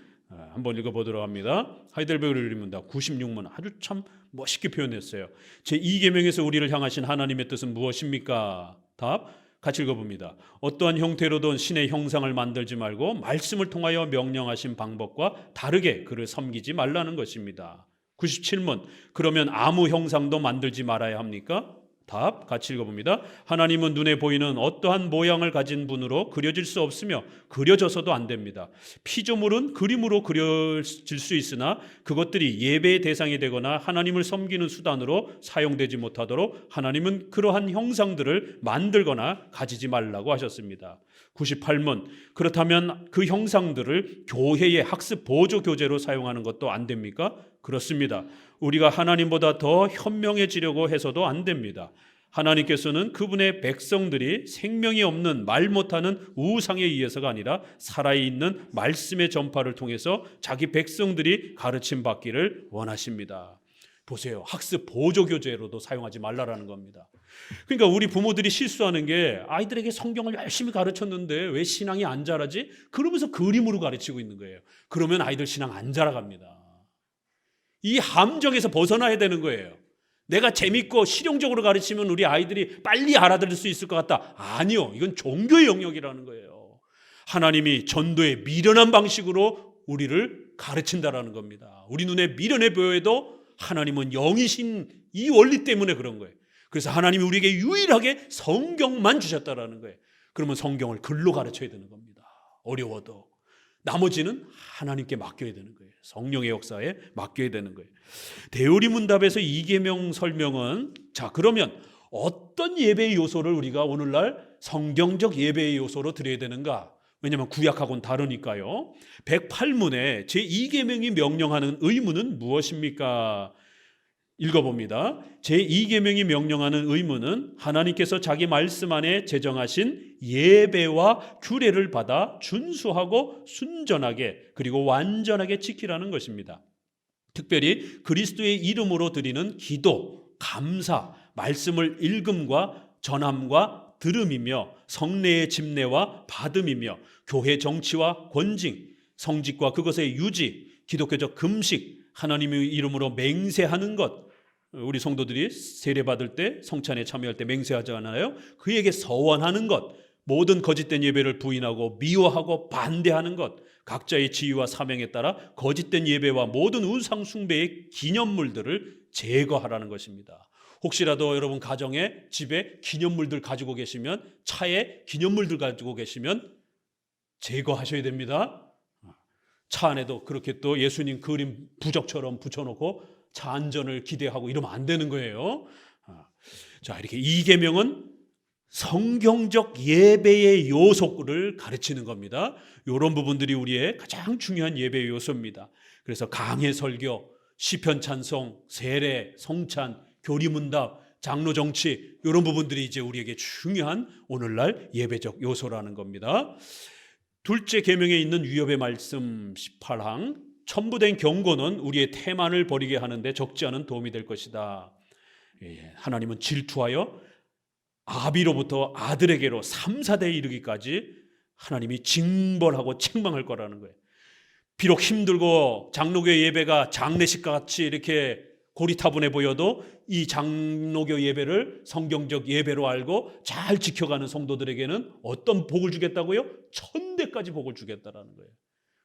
한번 읽어보도록 합니다. 하이델베르그 요리문답 96문 아주 참 멋있게 표현했어요. 제2계명에서 우리를 향하신 하나님의 뜻은 무엇입니까? 답, 같이 읽어봅니다. 어떠한 형태로든 신의 형상을 만들지 말고 말씀을 통하여 명령하신 방법과 다르게 그를 섬기지 말라는 것입니다. 97문, 그러면 아무 형상도 만들지 말아야 합니까? 답, 같이 읽어봅니다. 하나님은 눈에 보이는 어떠한 모양을 가진 분으로 그려질 수 없으며 그려져서도 안 됩니다. 피조물은 그림으로 그려질 수 있으나 그것들이 예배의 대상이 되거나 하나님을 섬기는 수단으로 사용되지 못하도록 하나님은 그러한 형상들을 만들거나 가지지 말라고 하셨습니다. 98문, 그렇다면 그 형상들을 교회의 학습 보조 교재로 사용하는 것도 안 됩니까? 그렇습니다. 우리가 하나님보다 더 현명해지려고 해서도 안 됩니다. 하나님께서는 그분의 백성들이 생명이 없는 말 못하는 우상에 의해서가 아니라 살아있는 말씀의 전파를 통해서 자기 백성들이 가르침 받기를 원하십니다. 보세요. 학습 보조 교재로도 사용하지 말라라는 겁니다. 그러니까 우리 부모들이 실수하는 게 아이들에게 성경을 열심히 가르쳤는데 왜 신앙이 안 자라지? 그러면서 그림으로 가르치고 있는 거예요. 그러면 아이들 신앙 안 자라갑니다. 이 함정에서 벗어나야 되는 거예요. 내가 재밌고 실용적으로 가르치면 우리 아이들이 빨리 알아들을 수 있을 것 같다. 아니요. 이건 종교의 영역이라는 거예요. 하나님이 전도에 미련한 방식으로 우리를 가르친다라는 겁니다. 우리 눈에 미련해 보여도 하나님은 영이신 이 원리 때문에 그런 거예요. 그래서 하나님이 우리에게 유일하게 성경만 주셨다라는 거예요. 그러면 성경을 글로 가르쳐야 되는 겁니다. 어려워도. 나머지는 하나님께 맡겨야 되는 거예요. 성령의 역사에 맡겨야 되는 거예요. 대우리 문답에서 이계명 설명은 자, 그러면 어떤 예배의 요소를 우리가 오늘날 성경적 예배의 요소로 드려야 되는가? 왜냐하면 구약하고는 다르니까요. 108문에 제2계명이 명령하는 의무는 무엇입니까? 읽어봅니다. 제2계명이 명령하는 의무는 하나님께서 자기 말씀 안에 제정하신 예배와 규례를 받아 준수하고 순전하게 그리고 완전하게 지키라는 것입니다. 특별히 그리스도의 이름으로 드리는 기도, 감사, 말씀을 읽음과 전함과 들음이며 성례의 집례와 받음이며 교회 정치와 권징, 성직과 그것의 유지, 기독교적 금식, 하나님의 이름으로 맹세하는 것, 우리 성도들이 세례받을 때 성찬에 참여할 때 맹세하잖아요. 그에게 서원하는 것, 모든 거짓된 예배를 부인하고 미워하고 반대하는 것, 각자의 지위와 사명에 따라 거짓된 예배와 모든 우상 숭배의 기념물들을 제거하라는 것입니다. 혹시라도 여러분 가정에 집에 기념물들 가지고 계시면, 차에 기념물들 가지고 계시면 제거하셔야 됩니다. 차 안에도 그렇게 또 예수님 그림 부적처럼 붙여놓고 차 안전을 기대하고 이러면 안 되는 거예요. 자, 이렇게 이 계명은 성경적 예배의 요소를 가르치는 겁니다. 이런 부분들이 우리의 가장 중요한 예배의 요소입니다. 그래서 강해 설교, 시편 찬송, 세례, 성찬, 교리문답, 장로 정치 이런 부분들이 이제 우리에게 중요한 오늘날 예배적 요소라는 겁니다. 둘째 계명에 있는 위협의 말씀 18항, 첨부된 경고는 우리의 태만을 버리게 하는데 적지 않은 도움이 될 것이다. 하나님은 질투하여 아비로부터 아들에게로 3, 4대에 이르기까지 하나님이 징벌하고 책망할 거라는 거예요. 비록 힘들고 장로교 예배가 장례식과 같이 이렇게 고리타분해 보여도 이 장로교 예배를 성경적 예배로 알고 잘 지켜가는 성도들에게는 어떤 복을 주겠다고요? 1000대까지 복을 주겠다라는 거예요.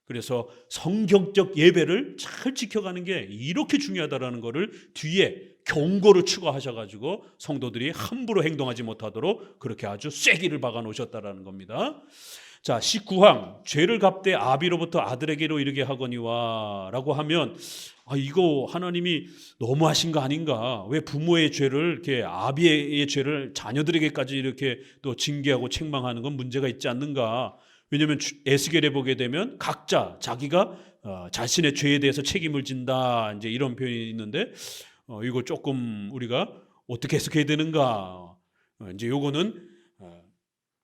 그래서 성경적 예배를 잘 지켜가는 게 이렇게 중요하다라는 것을 뒤에 경고를 추가하셔가지고 성도들이 함부로 행동하지 못하도록 그렇게 아주 쐐기를 박아 놓으셨다라는 겁니다. 자, 19항, 죄를 갚되 아비로부터 아들에게로 이르게 하거니와 라고 하면 이거 하나님이 너무하신 거 아닌가? 왜 부모의 죄를 이렇게 아비의 죄를 자녀들에게까지 이렇게 또 징계하고 책망하는 건 문제가 있지 않는가? 왜냐하면 에스겔에 보게 되면 각자 자기가 자신의 죄에 대해서 책임을 진다 이제 이런 표현이 있는데 이거 조금 우리가 어떻게 해석해야 되는가? 이제 요거는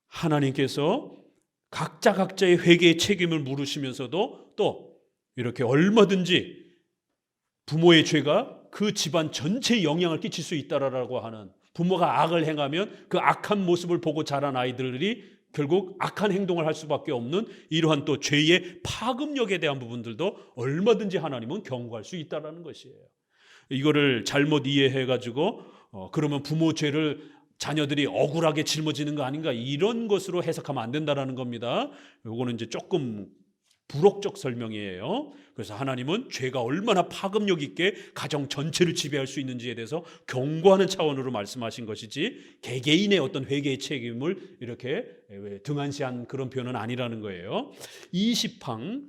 하나님께서 각자의 회개의 책임을 물으시면서도 또 이렇게 얼마든지 부모의 죄가 그 집안 전체에 영향을 끼칠 수 있다라고 하는, 부모가 악을 행하면 그 악한 모습을 보고 자란 아이들이 결국 악한 행동을 할 수밖에 없는 이러한 또 죄의 파급력에 대한 부분들도 얼마든지 하나님은 경고할 수 있다라는 것이에요. 이거를 잘못 이해해가지고 그러면 부모 죄를 자녀들이 억울하게 짊어지는 거 아닌가, 이런 것으로 해석하면 안 된다라는 겁니다. 요거는 이제 조금 불혹적 설명이에요. 그래서 하나님은 죄가 얼마나 파급력 있게 가정 전체를 지배할 수 있는지에 대해서 경고하는 차원으로 말씀하신 것이지 개개인의 어떤 회개의 책임을 이렇게 등한시한 그런 표현은 아니라는 거예요. 20항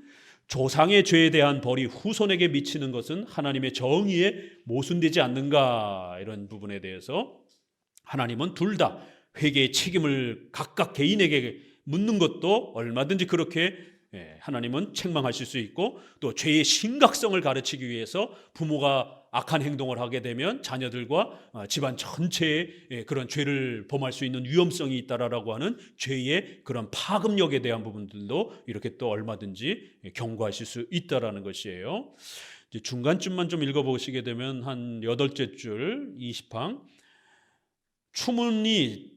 조상의 죄에 대한 벌이 후손에게 미치는 것은 하나님의 정의에 모순되지 않는가, 이런 부분에 대해서 하나님은 둘 다 회개의 책임을 각각 개인에게 묻는 것도 얼마든지 그렇게 하나님은 책망하실 수 있고, 또 죄의 심각성을 가르치기 위해서 부모가 악한 행동을 하게 되면 자녀들과 집안 전체에 그런 죄를 범할 수 있는 위험성이 있다라고 하는 죄의 그런 파급력에 대한 부분들도 이렇게 또 얼마든지 경고하실 수 있다라는 것이에요. 이제 중간쯤만 좀 읽어보시게 되면 한 8째 줄 20항 추문이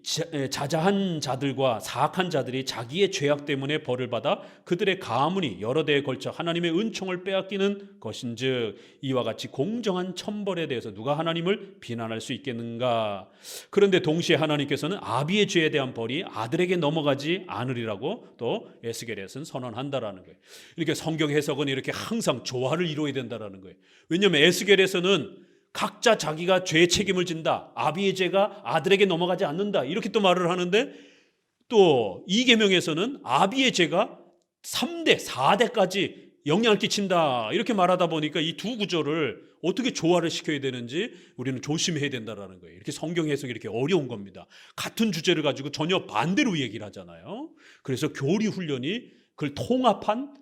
자자한 자들과 사악한 자들이 자기의 죄악 때문에 벌을 받아 그들의 가문이 여러 대에 걸쳐 하나님의 은총을 빼앗기는 것인즉 이와 같이 공정한 천벌에 대해서 누가 하나님을 비난할 수 있겠는가. 그런데 동시에 하나님께서는 아비의 죄에 대한 벌이 아들에게 넘어가지 않으리라고 또 에스겔에서는 선언한다라는 거예요. 이렇게 성경 해석은 이렇게 항상 조화를 이루어야 된다라는 거예요. 왜냐하면 에스겔에서는 각자 자기가 죄의 책임을 진다, 아비의 죄가 아들에게 넘어가지 않는다, 이렇게 또 말을 하는데, 또 이계명에서는 아비의 죄가 3대, 4대까지 영향을 끼친다, 이렇게 말하다 보니까 이 두 구절을 어떻게 조화를 시켜야 되는지 우리는 조심해야 된다는 거예요. 이렇게 성경 해석이 이렇게 어려운 겁니다. 같은 주제를 가지고 전혀 반대로 얘기를 하잖아요. 그래서 교리 훈련이, 그걸 통합한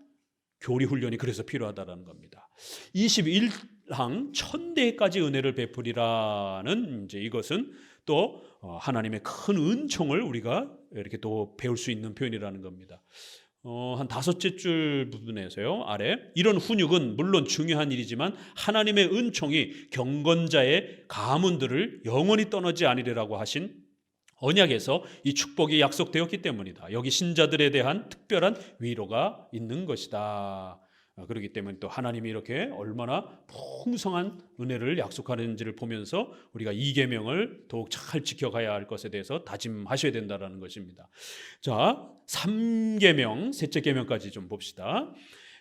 교리 훈련이 그래서 필요하다는 겁니다. 21항 천대까지 은혜를 베풀이라는, 이제 이것은 또 하나님의 큰 은총을 우리가 이렇게 또 배울 수 있는 표현이라는 겁니다. 한 5째 줄 부분에서요, 아래 이런 훈육은 물론 중요한 일이지만 하나님의 은총이 경건자의 가문들을 영원히 떠나지 아니리라고 하신 언약에서 이 축복이 약속되었기 때문이다. 여기 신자들에 대한 특별한 위로가 있는 것이다. 그렇기 때문에 또 하나님이 이렇게 얼마나 풍성한 은혜를 약속하는지를 보면서 우리가 이 계명을 더욱 잘 지켜가야 할 것에 대해서 다짐하셔야 된다는 것입니다. 자, 3계명, 셋째 계명까지 좀 봅시다.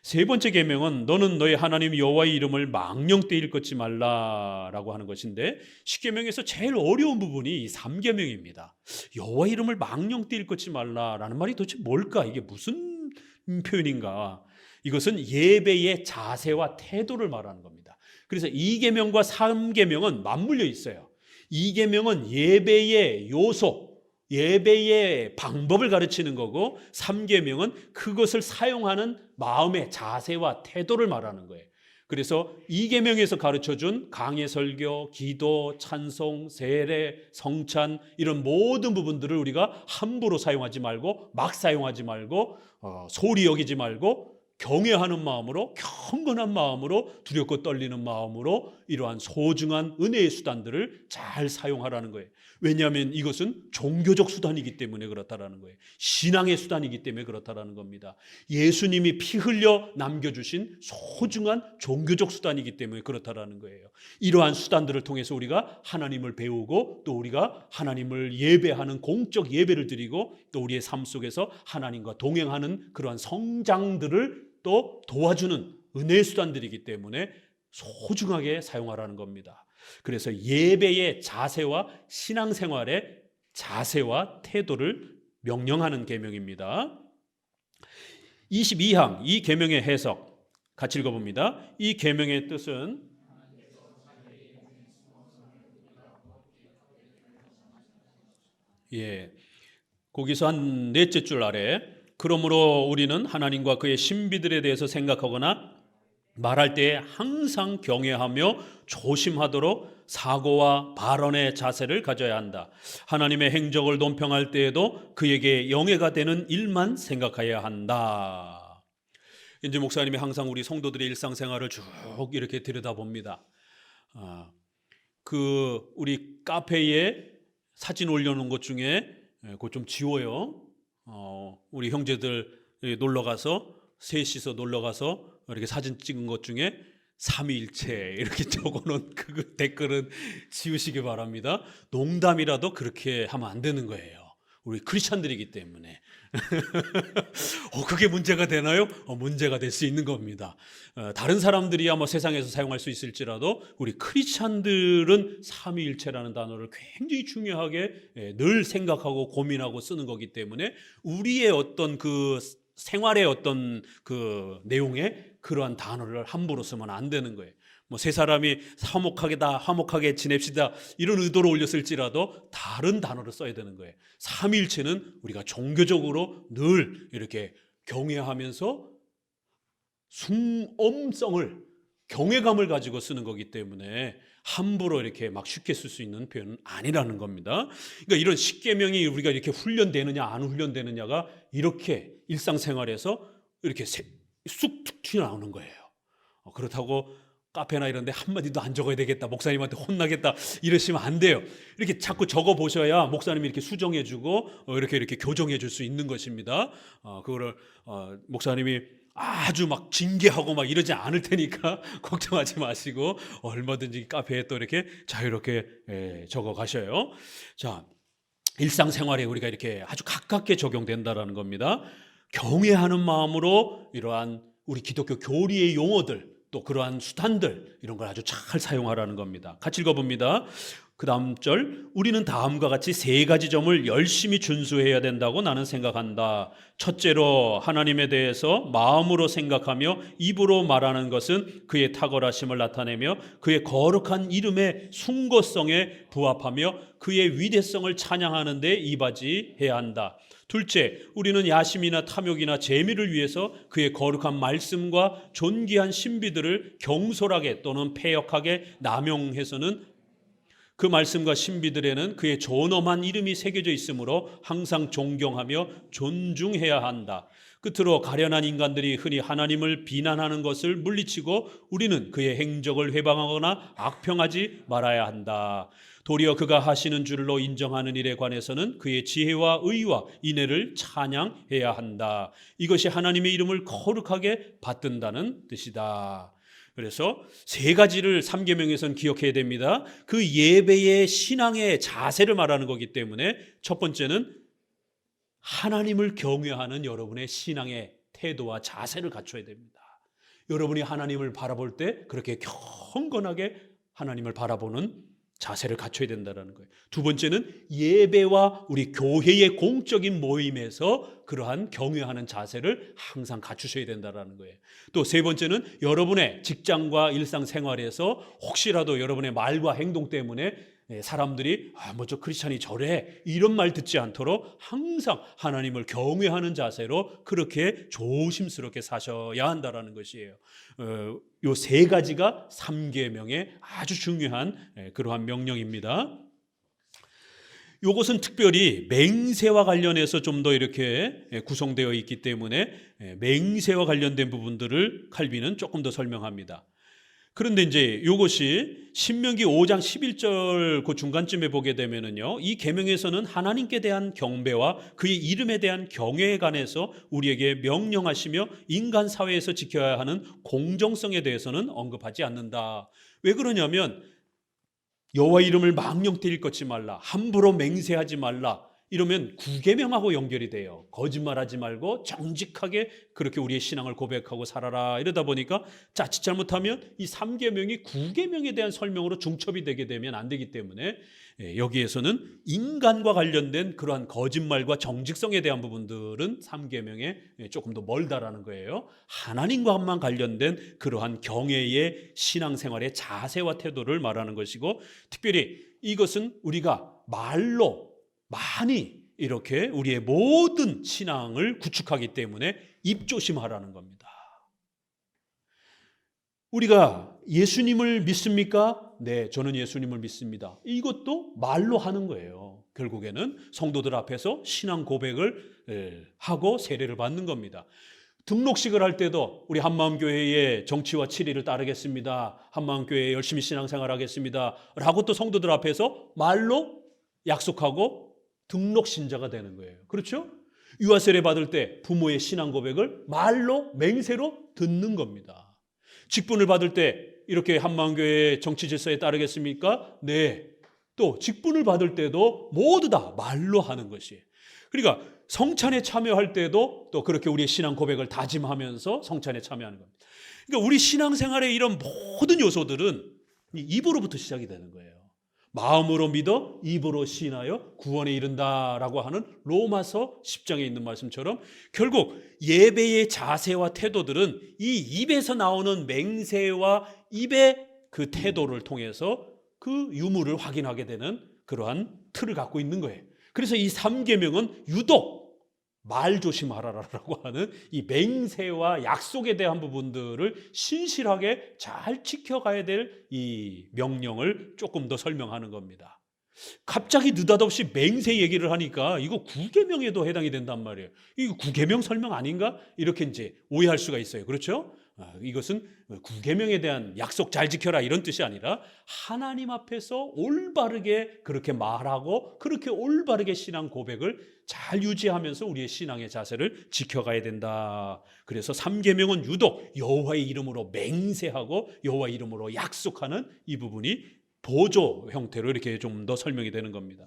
세 번째 계명은 너는 너희 하나님 여호와의 이름을 망령되이 일컫지 말라라고 하는 것인데, 10계명에서 제일 어려운 부분이 이 3계명입니다. 여호와의 이름을 망령되이 일컫지 말라라는 말이 도대체 뭘까? 이게 무슨 표현인가? 이것은 예배의 자세와 태도를 말하는 겁니다. 그래서 2계명과 3계명은 맞물려 있어요. 2계명은 예배의 요소, 예배의 방법을 가르치는 거고, 3계명은 그것을 사용하는 마음의 자세와 태도를 말하는 거예요. 그래서 2계명에서 가르쳐준 강해 설교, 기도, 찬송, 세례, 성찬, 이런 모든 부분들을 우리가 함부로 사용하지 말고, 막 사용하지 말고, 소홀히 여기지 말고 경외하는 마음으로, 경건한 마음으로, 두렵고 떨리는 마음으로 이러한 소중한 은혜의 수단들을 잘 사용하라는 거예요. 왜냐하면 이것은 종교적 수단이기 때문에 그렇다라는 거예요. 신앙의 수단이기 때문에 그렇다라는 겁니다. 예수님이 피 흘려 남겨주신 소중한 종교적 수단이기 때문에 그렇다라는 거예요. 이러한 수단들을 통해서 우리가 하나님을 배우고, 또 우리가 하나님을 예배하는 공적 예배를 드리고, 또 우리의 삶 속에서 하나님과 동행하는 그러한 성장들을 또 도와주는 은혜의 수단들이기 때문에 소중하게 사용하라는 겁니다. 그래서 예배의 자세와 신앙생활의 자세와 태도를 명령하는 계명입니다. 22항 이 계명의 해석 같이 읽어봅니다. 이 계명의 뜻은 거기서 한 4째 줄 아래 그러므로 우리는 하나님과 그의 신비들에 대해서 생각하거나 말할 때에 항상 경외하며 조심하도록 사고와 발언의 자세를 가져야 한다. 하나님의 행적을 논평할 때에도 그에게 영예가 되는 일만 생각해야 한다. 이제 목사님이 항상 우리 성도들의 일상생활을 쭉 이렇게 들여다봅니다. 우리 카페에 사진 올려놓은 것 중에 그거 좀 지워요. 우리 형제들 놀러가서 셋이서 놀러가서 이렇게 사진 찍은 것 중에 삼위일체 이렇게 적어놓은 그 댓글은 지우시기 바랍니다. 농담이라도 그렇게 하면 안 되는 거예요. 우리 크리스찬들이기 때문에. 그게 문제가 되나요? 문제가 될 수 있는 겁니다. 다른 사람들이야 뭐 세상에서 사용할 수 있을지라도 우리 크리스찬들은 삼위일체라는 단어를 굉장히 중요하게 늘 생각하고 고민하고 쓰는 거기 때문에 우리의 어떤 그 생활의 어떤 그 내용에 그러한 단어를 함부로 쓰면 안 되는 거예요. 뭐 세 사람이 화목하게 지냅시다 이런 의도로 올렸을지라도 다른 단어를 써야 되는 거예요. 삼위일체는 우리가 종교적으로 늘 이렇게 경외하면서 숭엄성을 경외감을 가지고 쓰는 거기 때문에 함부로 이렇게 막 쉽게 쓸 수 있는 표현은 아니라는 겁니다. 그러니까 이런 십계명이 우리가 이렇게 훈련되느냐 안 훈련되느냐가 이렇게 일상생활에서 이렇게 쑥 튀어나오는 거예요. 그렇다고 카페나 이런 데 한마디도 안 적어야 되겠다, 목사님한테 혼나겠다 이러시면 안 돼요. 이렇게 자꾸 적어 보셔야 목사님이 이렇게 수정해 주고 이렇게 교정해 줄 수 있는 것입니다. 그거를 목사님이 아주 막 징계하고 막 이러지 않을 테니까 걱정하지 마시고 얼마든지 카페에 또 이렇게 자유롭게 적어 가셔요. 자, 일상생활에 우리가 이렇게 아주 가깝게 적용된다라는 겁니다. 경외하는 마음으로 이러한 우리 기독교 교리의 용어들 또 그러한 수단들 이런 걸 아주 잘 사용하라는 겁니다. 같이 읽어봅니다. 그 다음 절, 우리는 다음과 같이 세 가지 점을 열심히 준수해야 된다고 나는 생각한다. 첫째로 하나님에 대해서 마음으로 생각하며 입으로 말하는 것은 그의 탁월하심을 나타내며 그의 거룩한 이름의 숭고성에 부합하며 그의 위대성을 찬양하는 데 이바지해야 한다. 둘째, 우리는 야심이나 탐욕이나 재미를 위해서 그의 거룩한 말씀과 존귀한 신비들을 경솔하게 또는 패역하게 남용해서는 그 말씀과 신비들에는 그의 존엄한 이름이 새겨져 있으므로 항상 존경하며 존중해야 한다. 끝으로 가련한 인간들이 흔히 하나님을 비난하는 것을 물리치고 우리는 그의 행적을 회방하거나 악평하지 말아야 한다. 도리어 그가 하시는 줄로 인정하는 일에 관해서는 그의 지혜와 의와 인애를 찬양해야 한다. 이것이 하나님의 이름을 거룩하게 받든다는 뜻이다. 그래서 세 가지를 삼계명에서는 기억해야 됩니다. 그 예배의 신앙의 자세를 말하는 거기 때문에 첫 번째는 하나님을 경외하는 여러분의 신앙의 태도와 자세를 갖춰야 됩니다. 여러분이 하나님을 바라볼 때 그렇게 경건하게 하나님을 바라보는 자세를 갖춰야 된다는 거예요. 두 번째는 예배와 우리 교회의 공적인 모임에서 그러한 경외하는 자세를 항상 갖추셔야 된다는 거예요. 또 세 번째는 여러분의 직장과 일상생활에서 혹시라도 여러분의 말과 행동 때문에 사람들이 뭐 저 크리스찬이 저래 이런 말 듣지 않도록 항상 하나님을 경외하는 자세로 그렇게 조심스럽게 사셔야 한다는 것이에요. 요 세 가지가 삼계명의 아주 중요한 그러한 명령입니다. 이것은 특별히 맹세와 관련해서 좀 더 이렇게 구성되어 있기 때문에 맹세와 관련된 부분들을 칼빈은 조금 더 설명합니다. 그런데 이제 이것이 신명기 5장 11절 그 중간쯤에 보게 되면은요, 이 계명에서는 하나님께 대한 경배와 그의 이름에 대한 경외에 관해서 우리에게 명령하시며 인간 사회에서 지켜야 하는 공정성에 대해서는 언급하지 않는다. 왜 그러냐면 여호와 이름을 망령되이 걷지 말라, 함부로 맹세하지 말라, 이러면 구계명하고 연결이 돼요. 거짓말하지 말고 정직하게 그렇게 우리의 신앙을 고백하고 살아라. 이러다 보니까 자칫 잘못하면 이 삼계명이 구계명에 대한 설명으로 중첩이 되게 되면 안 되기 때문에 여기에서는 인간과 관련된 그러한 거짓말과 정직성에 대한 부분들은 삼계명에 조금 더 멀다라는 거예요. 하나님과만 관련된 그러한 경외의 신앙생활의 자세와 태도를 말하는 것이고, 특별히 이것은 우리가 말로 많이 이렇게 우리의 모든 신앙을 구축하기 때문에 입조심하라는 겁니다. 우리가 예수님을 믿습니까? 네, 저는 예수님을 믿습니다. 이것도 말로 하는 거예요. 결국에는 성도들 앞에서 신앙 고백을 하고 세례를 받는 겁니다. 등록식을 할 때도 우리 한마음교회의 정치와 치리를 따르겠습니다, 한마음교회에 열심히 신앙생활하겠습니다 라고 또 성도들 앞에서 말로 약속하고 등록 신자가 되는 거예요. 그렇죠? 유아세례 받을 때 부모의 신앙 고백을 말로 맹세로 듣는 겁니다. 직분을 받을 때 이렇게 한마음교회의 정치 질서에 따르겠습니까? 네. 또 직분을 받을 때도 모두 다 말로 하는 것이에요. 그러니까 성찬에 참여할 때도 또 그렇게 우리의 신앙 고백을 다짐하면서 성찬에 참여하는 겁니다. 그러니까 우리 신앙생활의 이런 모든 요소들은 입으로부터 시작이 되는 거예요. 마음으로 믿어 입으로 시인하여 구원에 이른다라고 하는 로마서 10장에 있는 말씀처럼 결국 예배의 자세와 태도들은 이 입에서 나오는 맹세와 입의 그 태도를 통해서 그 유무를 확인하게 되는 그러한 틀을 갖고 있는 거예요. 그래서 이 3계명은 유독 말 조심하라라고 하는 이 맹세와 약속에 대한 부분들을 신실하게 잘 지켜가야 될 이 명령을 조금 더 설명하는 겁니다. 갑자기 느닷없이 맹세 얘기를 하니까 이거 9계명에도 해당이 된단 말이에요. 이거 9계명 설명 아닌가? 이렇게 이제 오해할 수가 있어요. 그렇죠? 이것은 9계명에 대한 약속 잘 지켜라 이런 뜻이 아니라 하나님 앞에서 올바르게 그렇게 말하고 그렇게 올바르게 신앙 고백을 잘 유지하면서 우리의 신앙의 자세를 지켜가야 된다. 그래서 3계명은 유독 여호와의 이름으로 맹세하고 여호와의 이름으로 약속하는 이 부분이 보조 형태로 이렇게 좀 더 설명이 되는 겁니다.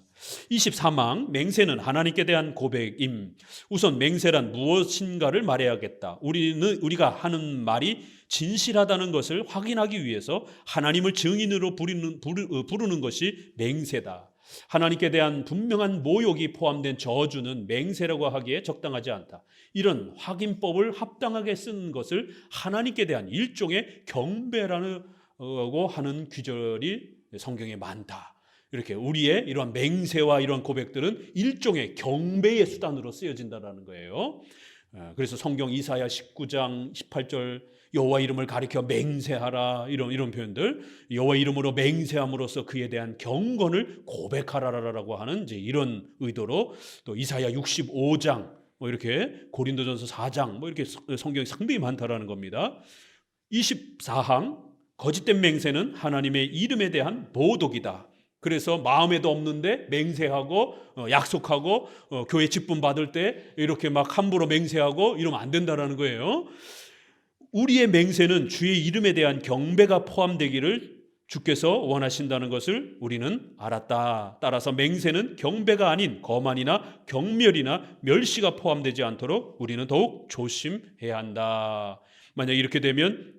23항 맹세는 하나님께 대한 고백임. 우선 맹세란 무엇인가를 말해야겠다. 우리가 하는 말이 진실하다는 것을 확인하기 위해서 하나님을 증인으로 부르는 것이 맹세다. 하나님께 대한 분명한 모욕이 포함된 저주는 맹세라고 하기에 적당하지 않다. 이런 확인법을 합당하게 쓴 것을 하나님께 대한 일종의 경배라고 하는 규절이 성경에 많다. 이렇게 우리의 이러한 맹세와 이러한 고백들은 일종의 경배의 수단으로 쓰여진다는 거예요. 그래서 성경 이사야 19장 18절 여호와 이름을 가리켜 맹세하라 이런 표현들, 여호와 이름으로 맹세함으로써 그에 대한 경건을 고백하라라고 하는 이제 이런 의도로 또 이사야 65장 이렇게 고린도전서 4장 이렇게 성경이 상당히 많다라는 겁니다. 24항 거짓된 맹세는 하나님의 이름에 대한 모독이다. 그래서 마음에도 없는데 맹세하고 약속하고 교회 직분 받을 때 이렇게 막 함부로 맹세하고 이러면 안 된다라는 거예요. 우리의 맹세는 주의 이름에 대한 경배가 포함되기를 주께서 원하신다는 것을 우리는 알았다. 따라서 맹세는 경배가 아닌 거만이나 경멸이나 멸시가 포함되지 않도록 우리는 더욱 조심해야 한다. 만약 이렇게 되면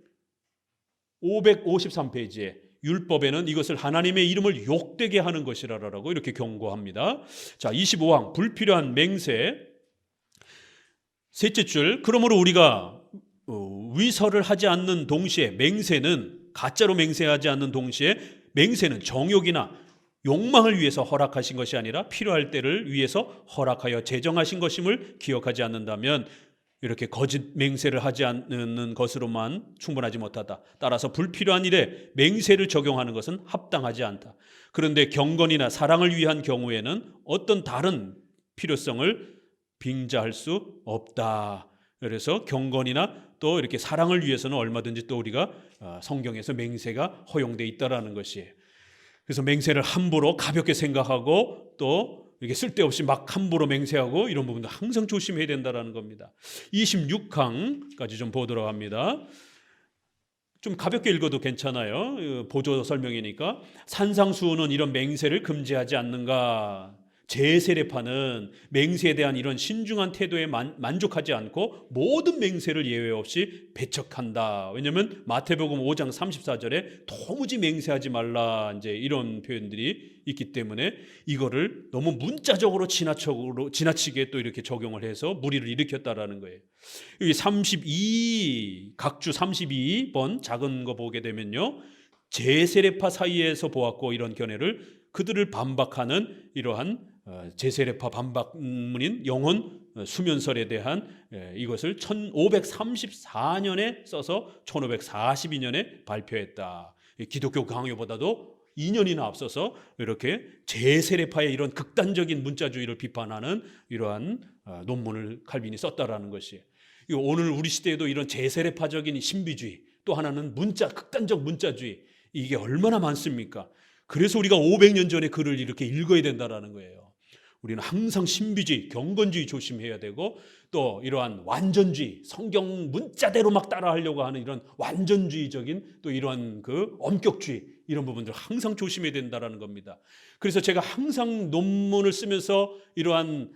553페이지에 율법에는 이것을 하나님의 이름을 욕되게 하는 것이라고 이렇게 경고합니다. 자, 25항 불필요한 맹세. 셋째 줄, 그러므로 우리가 위설을 하지 않는 동시에 맹세는 가짜로 맹세하지 않는 동시에 맹세는 정욕이나 욕망을 위해서 허락하신 것이 아니라 필요할 때를 위해서 허락하여 제정하신 것임을 기억하지 않는다면 이렇게 거짓 맹세를 하지 않는 것으로만 충분하지 못하다. 따라서 불필요한 일에 맹세를 적용하는 것은 합당하지 않다. 그런데 경건이나 사랑을 위한 경우에는 어떤 다른 필요성을 빙자할 수 없다. 그래서 경건이나 또 이렇게 사랑을 위해서는 얼마든지 또 우리가 성경에서 맹세가 허용되어 있다라는 것이에요. 그래서 맹세를 함부로 가볍게 생각하고 또 이렇게 쓸데없이 막 함부로 맹세하고 이런 부분도 항상 조심해야 된다는 겁니다. 26항까지 좀 보도록 합니다. 좀 가볍게 읽어도 괜찮아요. 보조 설명이니까. 산상수훈은 이런 맹세를 금지하지 않는가? 제세례파는 맹세에 대한 이런 신중한 태도에 만족하지 않고 모든 맹세를 예외 없이 배척한다. 왜냐하면 마태복음 5장 34절에 도무지 맹세하지 말라 이제 이런 표현들이 있기 때문에 이거를 너무 문자적으로 지나치게 또 이렇게 적용을 해서 무리를 일으켰다라는 거예요. 여기 각주 32번 작은 거 보게 되면요, 제세례파 사이에서 보았고 이런 견해를 그들을 반박하는 이러한 제세례파 반박문인 영혼 수면설에 대한 이것을 1534년에 써서 1542년에 발표했다. 기독교 강요보다도 2년이나 앞서서 이렇게 제세례파의 이런 극단적인 문자주의를 비판하는 이러한 논문을 칼빈이 썼다라는 것이에요. 오늘 우리 시대에도 이런 제세례파적인 신비주의, 또 하나는 극단적 문자주의, 이게 얼마나 많습니까? 그래서 우리가 500년 전에 글을 이렇게 읽어야 된다라는 거예요. 우리는 항상 신비주의, 경건주의 조심해야 되고 또 이러한 완전주의, 성경 문자대로 막 따라하려고 하는 이런 완전주의적인 또 이러한 그 엄격주의 이런 부분들 항상 조심해야 된다라는 겁니다. 그래서 제가 항상 논문을 쓰면서 이러한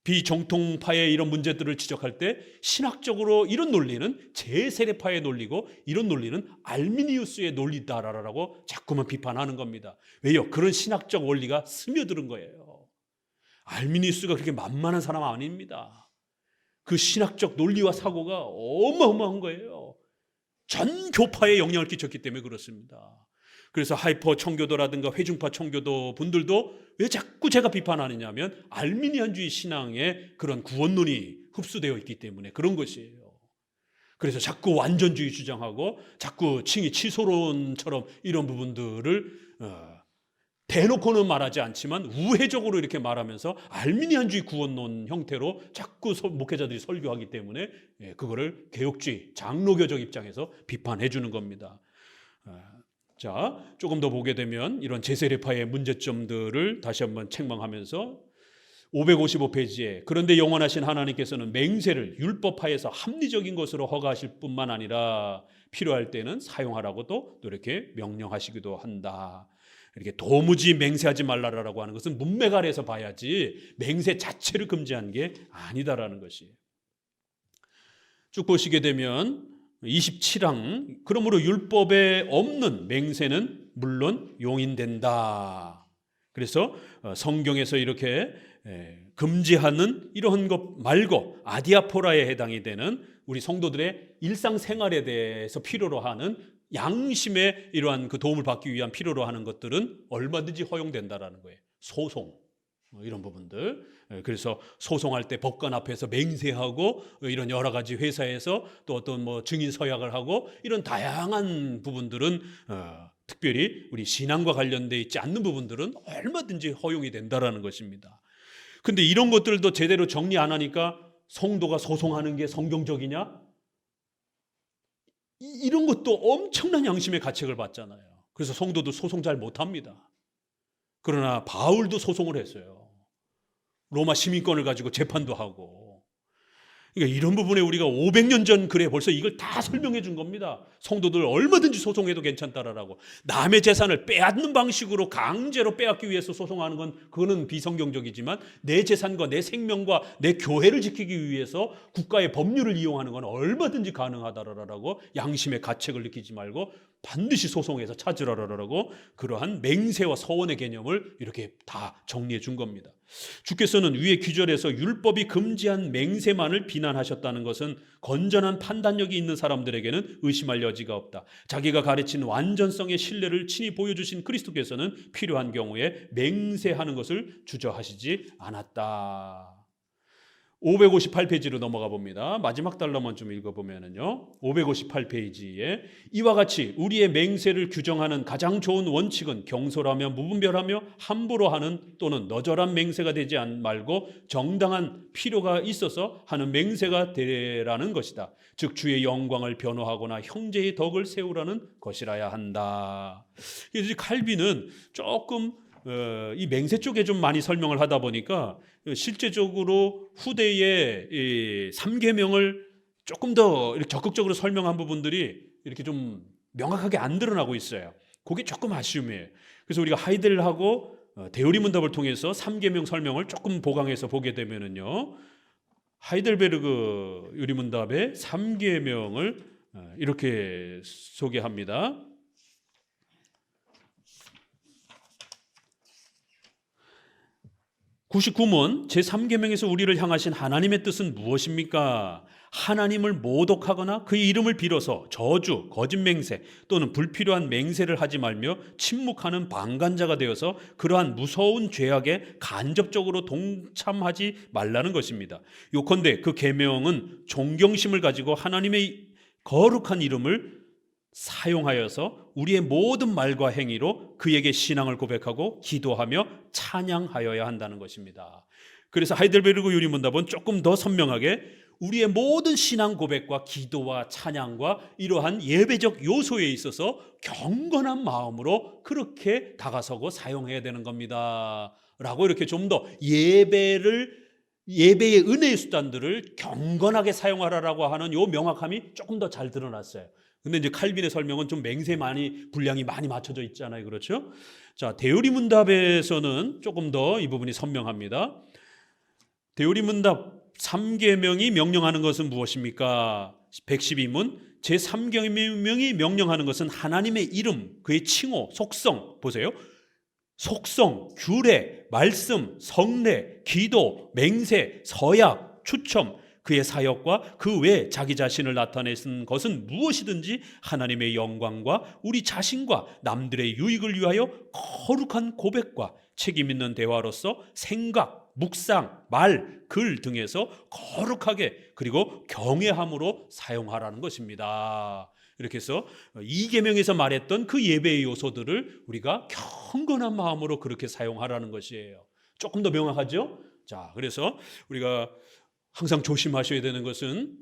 비정통파의 이런 문제들을 지적할 때 신학적으로 이런 논리는 제세례파의 논리고 이런 논리는 알미니우스의 논리다라고 자꾸만 비판하는 겁니다. 왜요? 그런 신학적 원리가 스며드는 거예요. 알미니우스가 그렇게 만만한 사람 아닙니다. 그 신학적 논리와 사고가 어마어마한 거예요. 전 교파에 영향을 끼쳤기 때문에 그렇습니다. 그래서 하이퍼 청교도라든가 회중파 청교도 분들도 왜 자꾸 제가 비판하느냐면 알미니안주의 신앙의 그런 구원론이 흡수되어 있기 때문에 그런 것이에요. 그래서 자꾸 완전주의 주장하고 자꾸 칭의 치소론처럼 이런 부분들을 대놓고는 말하지 않지만 우회적으로 이렇게 말하면서 알미니안주의 구원론 형태로 자꾸 목회자들이 설교하기 때문에 그거를 개혁주의, 장로교적 입장에서 비판해 주는 겁니다. 자, 조금 더 보게 되면 이런 제세례파의 문제점들을 다시 한번 책망하면서 555페이지에 그런데 영원하신 하나님께서는 맹세를 율법하에서 합리적인 것으로 허가하실 뿐만 아니라 필요할 때는 사용하라고도 이렇게 명령하시기도 한다. 이렇게 도무지 맹세하지 말라라고 하는 것은 문맥 아래에서 봐야지 맹세 자체를 금지한 게 아니다라는 것이에요. 쭉 보시게 되면 27항 그러므로 율법에 없는 맹세는 물론 용인된다. 그래서 성경에서 이렇게 금지하는 이런 것 말고 아디아포라에 해당이 되는 우리 성도들의 일상생활에 대해서 필요로 하는 양심의 이러한 그 도움을 받기 위한 필요로 하는 것들은 얼마든지 허용된다라는 거예요. 소송 이런 부분들. 그래서 소송할 때 법관 앞에서 맹세하고 이런 여러 가지 회사에서 또 어떤 뭐 증인 서약을 하고 이런 다양한 부분들은 특별히 우리 신앙과 관련돼 있지 않는 부분들은 얼마든지 허용이 된다라는 것입니다. 근데 이런 것들도 제대로 정리 안 하니까 성도가 소송하는 게 성경적이냐? 이런 것도 엄청난 양심의 가책을 받잖아요. 그래서 성도도 소송 잘 못합니다. 그러나 바울도 소송을 했어요. 로마 시민권을 가지고 재판도 하고. 그러니까 이런 부분에 우리가 500년 전 글에 벌써 이걸 다 설명해 준 겁니다. 성도들 얼마든지 소송해도 괜찮다라고. 남의 재산을 빼앗는 방식으로 강제로 빼앗기 위해서 소송하는 건 그거는 비성경적이지만 내 재산과 내 생명과 내 교회를 지키기 위해서 국가의 법률을 이용하는 건 얼마든지 가능하다라고 양심의 가책을 느끼지 말고 반드시 소송해서 찾으라라고 그러한 맹세와 서원의 개념을 이렇게 다 정리해 준 겁니다. 주께서는 위의 귀절에서 율법이 금지한 맹세만을 비난하셨다는 것은 건전한 판단력이 있는 사람들에게는 의심할 여지가 없다. 자기가 가르친 완전성의 신뢰를 친히 보여주신 그리스도께서는 필요한 경우에 맹세하는 것을 주저하시지 않았다. 558페이지로 넘어가 봅니다. 마지막 달러만 좀 읽어보면요. 558페이지에 이와 같이 우리의 맹세를 규정하는 가장 좋은 원칙은 경솔하며 무분별하며 함부로 하는 또는 너절한 맹세가 되지 말고 정당한 필요가 있어서 하는 맹세가 되라는 것이다. 즉 주의 영광을 변호하거나 형제의 덕을 세우라는 것이라야 한다. 그래서 칼빈은 조금 이 맹세 쪽에 좀 많이 설명을 하다 보니까 실제적으로 후대의 이 3계명을 조금 더 이렇게 적극적으로 설명한 부분들이 이렇게 좀 명확하게 안 드러나고 있어요. 그게 조금 아쉬움이에요. 그래서 우리가 하이델하고 대요리문답을 통해서 3계명 설명을 조금 보강해서 보게 되면은요, 하이델베르그 요리문답의 3계명을 이렇게 소개합니다. 99문 제3계명에서 우리를 향하신 하나님의 뜻은 무엇입니까? 하나님을 모독하거나 그의 이름을 빌어서 저주, 거짓맹세 또는 불필요한 맹세를 하지 말며 침묵하는 방관자가 되어서 그러한 무서운 죄악에 간접적으로 동참하지 말라는 것입니다. 요컨대 그 계명은 존경심을 가지고 하나님의 거룩한 이름을 사용하여서 우리의 모든 말과 행위로 그에게 신앙을 고백하고 기도하며 찬양하여야 한다는 것입니다. 그래서 하이델베르그 요리문답은 조금 더 선명하게 우리의 모든 신앙 고백과 기도와 찬양과 이러한 예배적 요소에 있어서 경건한 마음으로 그렇게 다가서고 사용해야 되는 겁니다 라고 이렇게 좀 더 예배의 은혜의 수단들을 경건하게 사용하라라고 하는 요 명확함이 조금 더 잘 드러났어요. 근데 이제 칼빈의 설명은 좀 분량이 많이 맞춰져 있잖아요. 그렇죠? 자, 대요리문답에서는 조금 더 이 부분이 선명합니다. 대요리문답 3계명이 명령하는 것은 무엇입니까? 112문 제3계명이 명령하는 것은 하나님의 이름, 그의 칭호, 속성 보세요. 속성, 규례, 말씀, 성례, 기도, 맹세, 서약, 추첨, 그의 사역과 그 외에 자기 자신을 나타내는 것은 무엇이든지 하나님의 영광과 우리 자신과 남들의 유익을 위하여 거룩한 고백과 책임 있는 대화로서 생각, 묵상, 말, 글 등에서 거룩하게 그리고 경외함으로 사용하라는 것입니다. 이렇게 해서 이 계명에서 말했던 그 예배의 요소들을 우리가 경건한 마음으로 그렇게 사용하라는 것이에요. 조금 더 명확하죠? 자, 그래서 우리가 항상 조심하셔야 되는 것은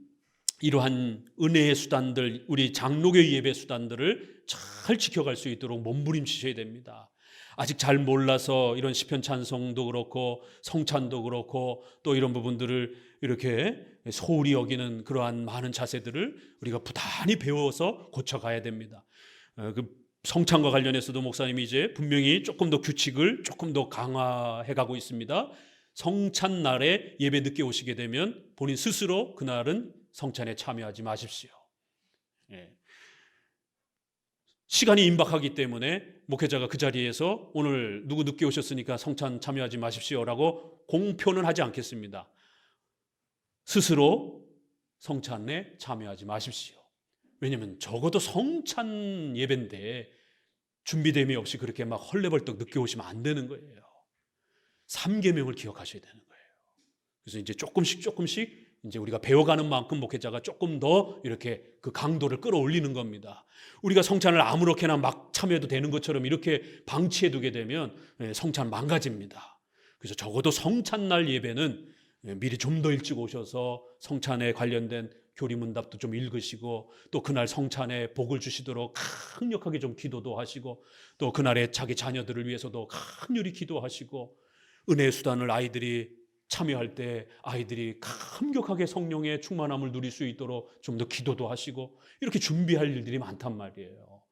이러한 은혜의 수단들, 우리 장로교의 예배 수단들을 잘 지켜갈 수 있도록 몸부림치셔야 됩니다. 아직 잘 몰라서 이런 시편 찬송도 그렇고 성찬도 그렇고 또 이런 부분들을 이렇게 소홀히 여기는 그러한 많은 자세들을 우리가 부단히 배워서 고쳐가야 됩니다. 그 성찬과 관련해서도 목사님이 이제 분명히 조금 더 규칙을 조금 더 강화해가고 있습니다. 성찬 날에 예배 늦게 오시게 되면 본인 스스로 그날은 성찬에 참여하지 마십시오. 예. 시간이 임박하기 때문에 목회자가 그 자리에서 오늘 누구 늦게 오셨으니까 성찬 참여하지 마십시오라고 공표는 하지 않겠습니다. 스스로 성찬에 참여하지 마십시오. 왜냐하면 적어도 성찬 예배인데 준비됨이 없이 그렇게 막 헐레벌떡 늦게 오시면 안 되는 거예요. 3계명을 기억하셔야 되는 거예요. 그래서 이제 조금씩 이제 우리가 배워가는 만큼 목회자가 조금 더 이렇게 그 강도를 끌어올리는 겁니다. 우리가 성찬을 아무렇게나 막 참여해도 되는 것처럼 이렇게 방치해 두게 되면 성찬 망가집니다. 그래서 적어도 성찬날 예배는 미리 좀 더 일찍 오셔서 성찬에 관련된 교리문답도 좀 읽으시고 또 그날 성찬에 복을 주시도록 강력하게 좀 기도도 하시고 또 그날에 자기 자녀들을 위해서도 강렬히 기도하시고 은혜의 수단을 아이들이 참여할 때 아이들이 감격하게 성령의 충만함을 누릴 수 있도록 좀 더 기도도 하시고 이렇게 준비할 일들이 많단 말이에요.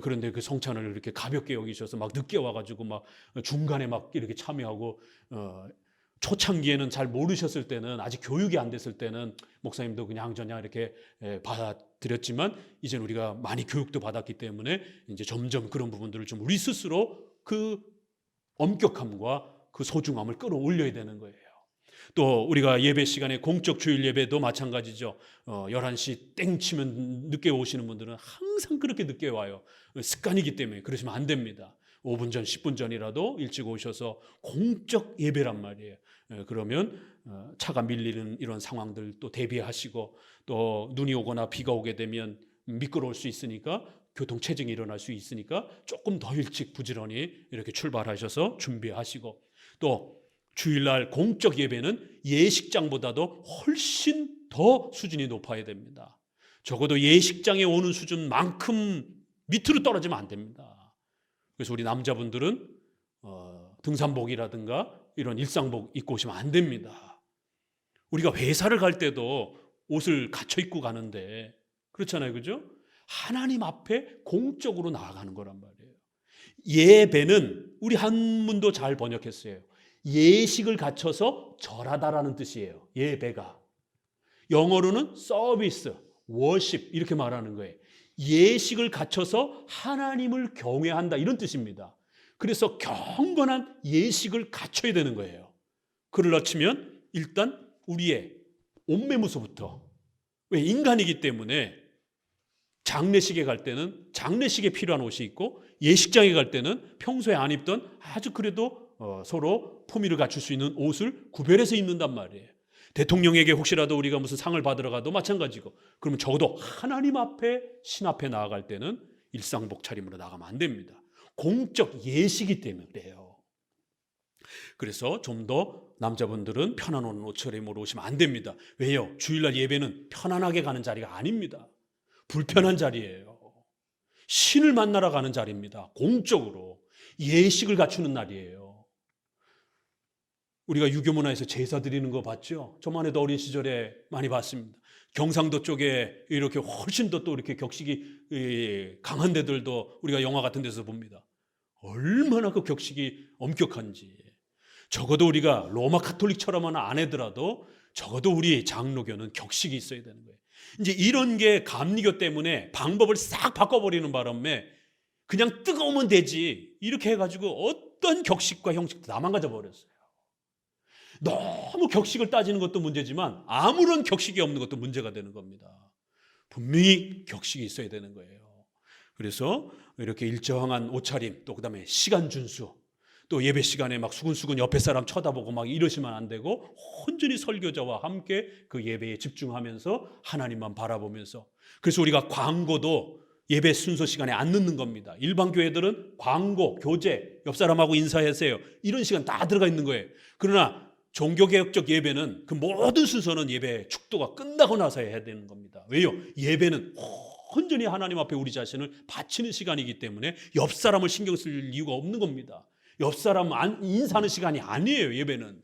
그런데 그 성찬을 이렇게 가볍게 여기셔서 막 늦게 와가지고 막 중간에 막 이렇게 참여하고 초창기에는 잘 모르셨을 때는 아직 교육이 안 됐을 때는 목사님도 그냥 이렇게 받아들였지만 이제는 우리가 많이 교육도 받았기 때문에 이제 점점 그런 부분들을 좀 우리 스스로 그 엄격함과 그 소중함을 끌어올려야 되는 거예요. 또 우리가 예배 시간에 공적 주일 예배도 마찬가지죠. 11시 땡 치면 늦게 오시는 분들은 항상 그렇게 늦게 와요. 습관이기 때문에 그러시면 안 됩니다. 5분 전, 10분 전이라도 일찍 오셔서 공적 예배란 말이에요. 그러면 차가 밀리는 이런 상황들 또 대비하시고 또 눈이 오거나 비가 오게 되면 미끄러울 수 있으니까 교통체증이 일어날 수 있으니까 조금 더 일찍 부지런히 이렇게 출발하셔서 준비하시고 또 주일날 공적 예배는 예식장보다도 훨씬 더 수준이 높아야 됩니다. 적어도 예식장에 오는 수준만큼 밑으로 떨어지면 안 됩니다. 그래서 우리 남자분들은 등산복이라든가 이런 일상복 입고 오시면 안 됩니다. 우리가 회사를 갈 때도 옷을 갖춰 입고 가는데 그렇잖아요, 그죠? 하나님 앞에 공적으로 나아가는 거란 말이에요. 예배는 우리 한문도 잘 번역했어요. 예식을 갖춰서 절하다라는 뜻이에요. 예배가. 영어로는 서비스, 워십 이렇게 말하는 거예요. 예식을 갖춰서 하나님을 경외한다 이런 뜻입니다. 그래서 경건한 예식을 갖춰야 되는 거예요. 그러려 치면 일단 우리의 옷매무새부터 왜 인간이기 때문에 장례식에 갈 때는 장례식에 필요한 옷이 있고 예식장에 갈 때는 평소에 안 입던 아주 그래도 서로 품위를 갖출 수 있는 옷을 구별해서 입는단 말이에요. 대통령에게 혹시라도 우리가 무슨 상을 받으러 가도 마찬가지고 그러면 적어도 하나님 앞에 신 앞에 나아갈 때는 일상복 차림으로 나가면 안 됩니다. 공적 예식이기 때문에 그래요. 그래서 좀 더 남자분들은 편안한 옷차림으로 오시면 안 됩니다. 왜요? 주일날 예배는 편안하게 가는 자리가 아닙니다. 불편한 자리예요. 신을 만나러 가는 자리입니다. 공적으로 예식을 갖추는 날이에요. 우리가 유교 문화에서 제사 드리는 거 봤죠? 저만 해도 어린 시절에 많이 봤습니다. 경상도 쪽에 이렇게 훨씬 더 또 이렇게 격식이 강한 데들도 우리가 영화 같은 데서 봅니다. 얼마나 그 격식이 엄격한지. 적어도 우리가 로마 카톨릭처럼은 안 하더라도 적어도 우리 장로교는 격식이 있어야 되는 거예요. 이제 이런 게 감리교 때문에 방법을 싹 바꿔버리는 바람에 그냥 뜨거우면 되지 이렇게 해가지고 어떤 격식과 형식도 다 망가져버렸어요. 너무 격식을 따지는 것도 문제지만 아무런 격식이 없는 것도 문제가 되는 겁니다. 분명히 격식이 있어야 되는 거예요. 그래서 이렇게 일정한 옷차림, 또 그다음에 시간 준수, 또 예배 시간에 막 수근수근 옆에 사람 쳐다보고 막 이러시면 안 되고 온전히 설교자와 함께 그 예배에 집중하면서 하나님만 바라보면서. 그래서 우리가 광고도 예배 순서 시간에 안 넣는 겁니다. 일반 교회들은 광고, 교제, 옆 사람하고 인사하세요, 이런 시간 다 들어가 있는 거예요. 그러나 종교개혁적 예배는 그 모든 순서는 예배 축도가 끝나고 나서 해야 되는 겁니다. 왜요? 예배는 온전히 하나님 앞에 우리 자신을 바치는 시간이기 때문에 옆 사람을 신경 쓸 이유가 없는 겁니다. 옆 사람 인사하는 시간이 아니에요. 예배는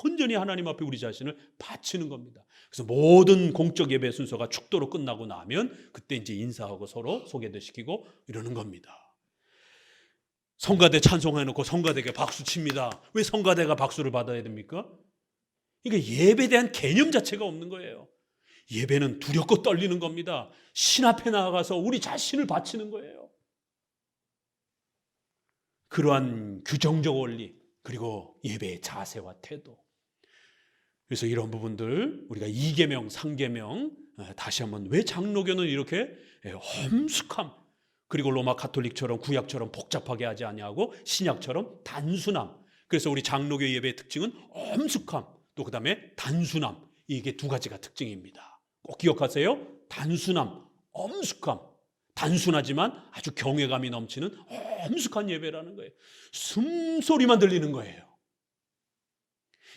온전히 하나님 앞에 우리 자신을 바치는 겁니다. 그래서 모든 공적 예배 순서가 축도로 끝나고 나면 그때 이제 인사하고 서로 소개도 시키고 이러는 겁니다. 성가대 찬송해놓고 성가대에게 박수 칩니다. 왜 성가대가 박수를 받아야 됩니까? 그러니까 예배에 대한 개념 자체가 없는 거예요. 예배는 두렵고 떨리는 겁니다. 신 앞에 나아가서 우리 자신을 바치는 거예요. 그러한 규정적 원리, 그리고 예배의 자세와 태도. 그래서 이런 부분들 우리가 2계명, 3계명 다시 한번, 왜 장로교는 이렇게 엄숙함, 그리고 로마 카톨릭처럼 구약처럼 복잡하게 하지 아니하고 신약처럼 단순함. 그래서 우리 장로교 예배의 특징은 엄숙함, 또 그 다음에 단순함. 이게 두 가지가 특징입니다. 꼭 기억하세요. 단순함, 엄숙함. 단순하지만 아주 경외감이 넘치는 엄숙한 예배라는 거예요. 숨소리만 들리는 거예요.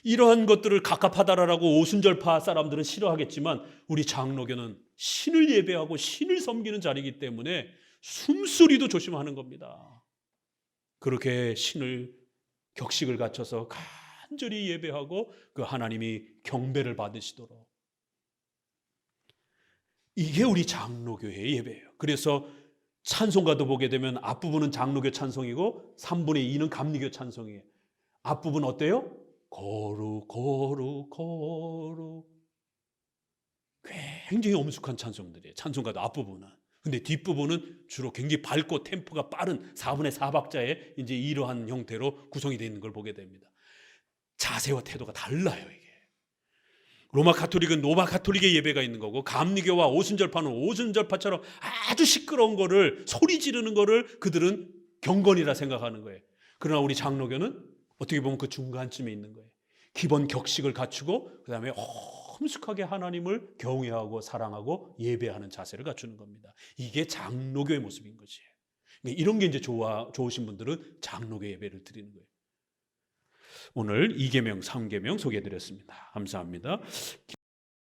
이러한 것들을 갑갑하다라고 오순절파 사람들은 싫어하겠지만 우리 장로교는 신을 예배하고 신을 섬기는 자리이기 때문에 숨소리도 조심하는 겁니다. 그렇게 신을 격식을 갖춰서 간절히 예배하고 그 하나님이 경배를 받으시도록. 이게 우리 장로교의 예배예요. 그래서 찬송가도 보게 되면 앞부분은 장로교 찬송이고 3분의 2는 감리교 찬송이에요. 앞부분 어때요? 거룩 거룩 거룩. 굉장히 엄숙한 찬송들이에요. 찬송가도 앞부분은. 근데 뒷부분은 주로 굉장히 밝고 템포가 빠른 4분의 4박자의 이제 이러한 형태로 구성이 되어 있는 걸 보게 됩니다. 자세와 태도가 달라요, 이게. 로마 카톨릭은 로마 카톨릭의 예배가 있는 거고, 감리교와 오순절파는 오순절파처럼 아주 시끄러운 거를, 소리 지르는 거를 그들은 경건이라 생각하는 거예요. 그러나 우리 장로교는 어떻게 보면 그 중간쯤에 있는 거예요. 기본 격식을 갖추고 그 다음에 엄숙하게 하나님을 경외하고 사랑하고 예배하는 자세를 갖추는 겁니다. 이게 장로교의 모습인 거지. 이런 게 이제 좋으신 분들은 장로교 예배를 드리는 거예요. 오늘 2계명, 3계명 소개해드렸습니다. 감사합니다.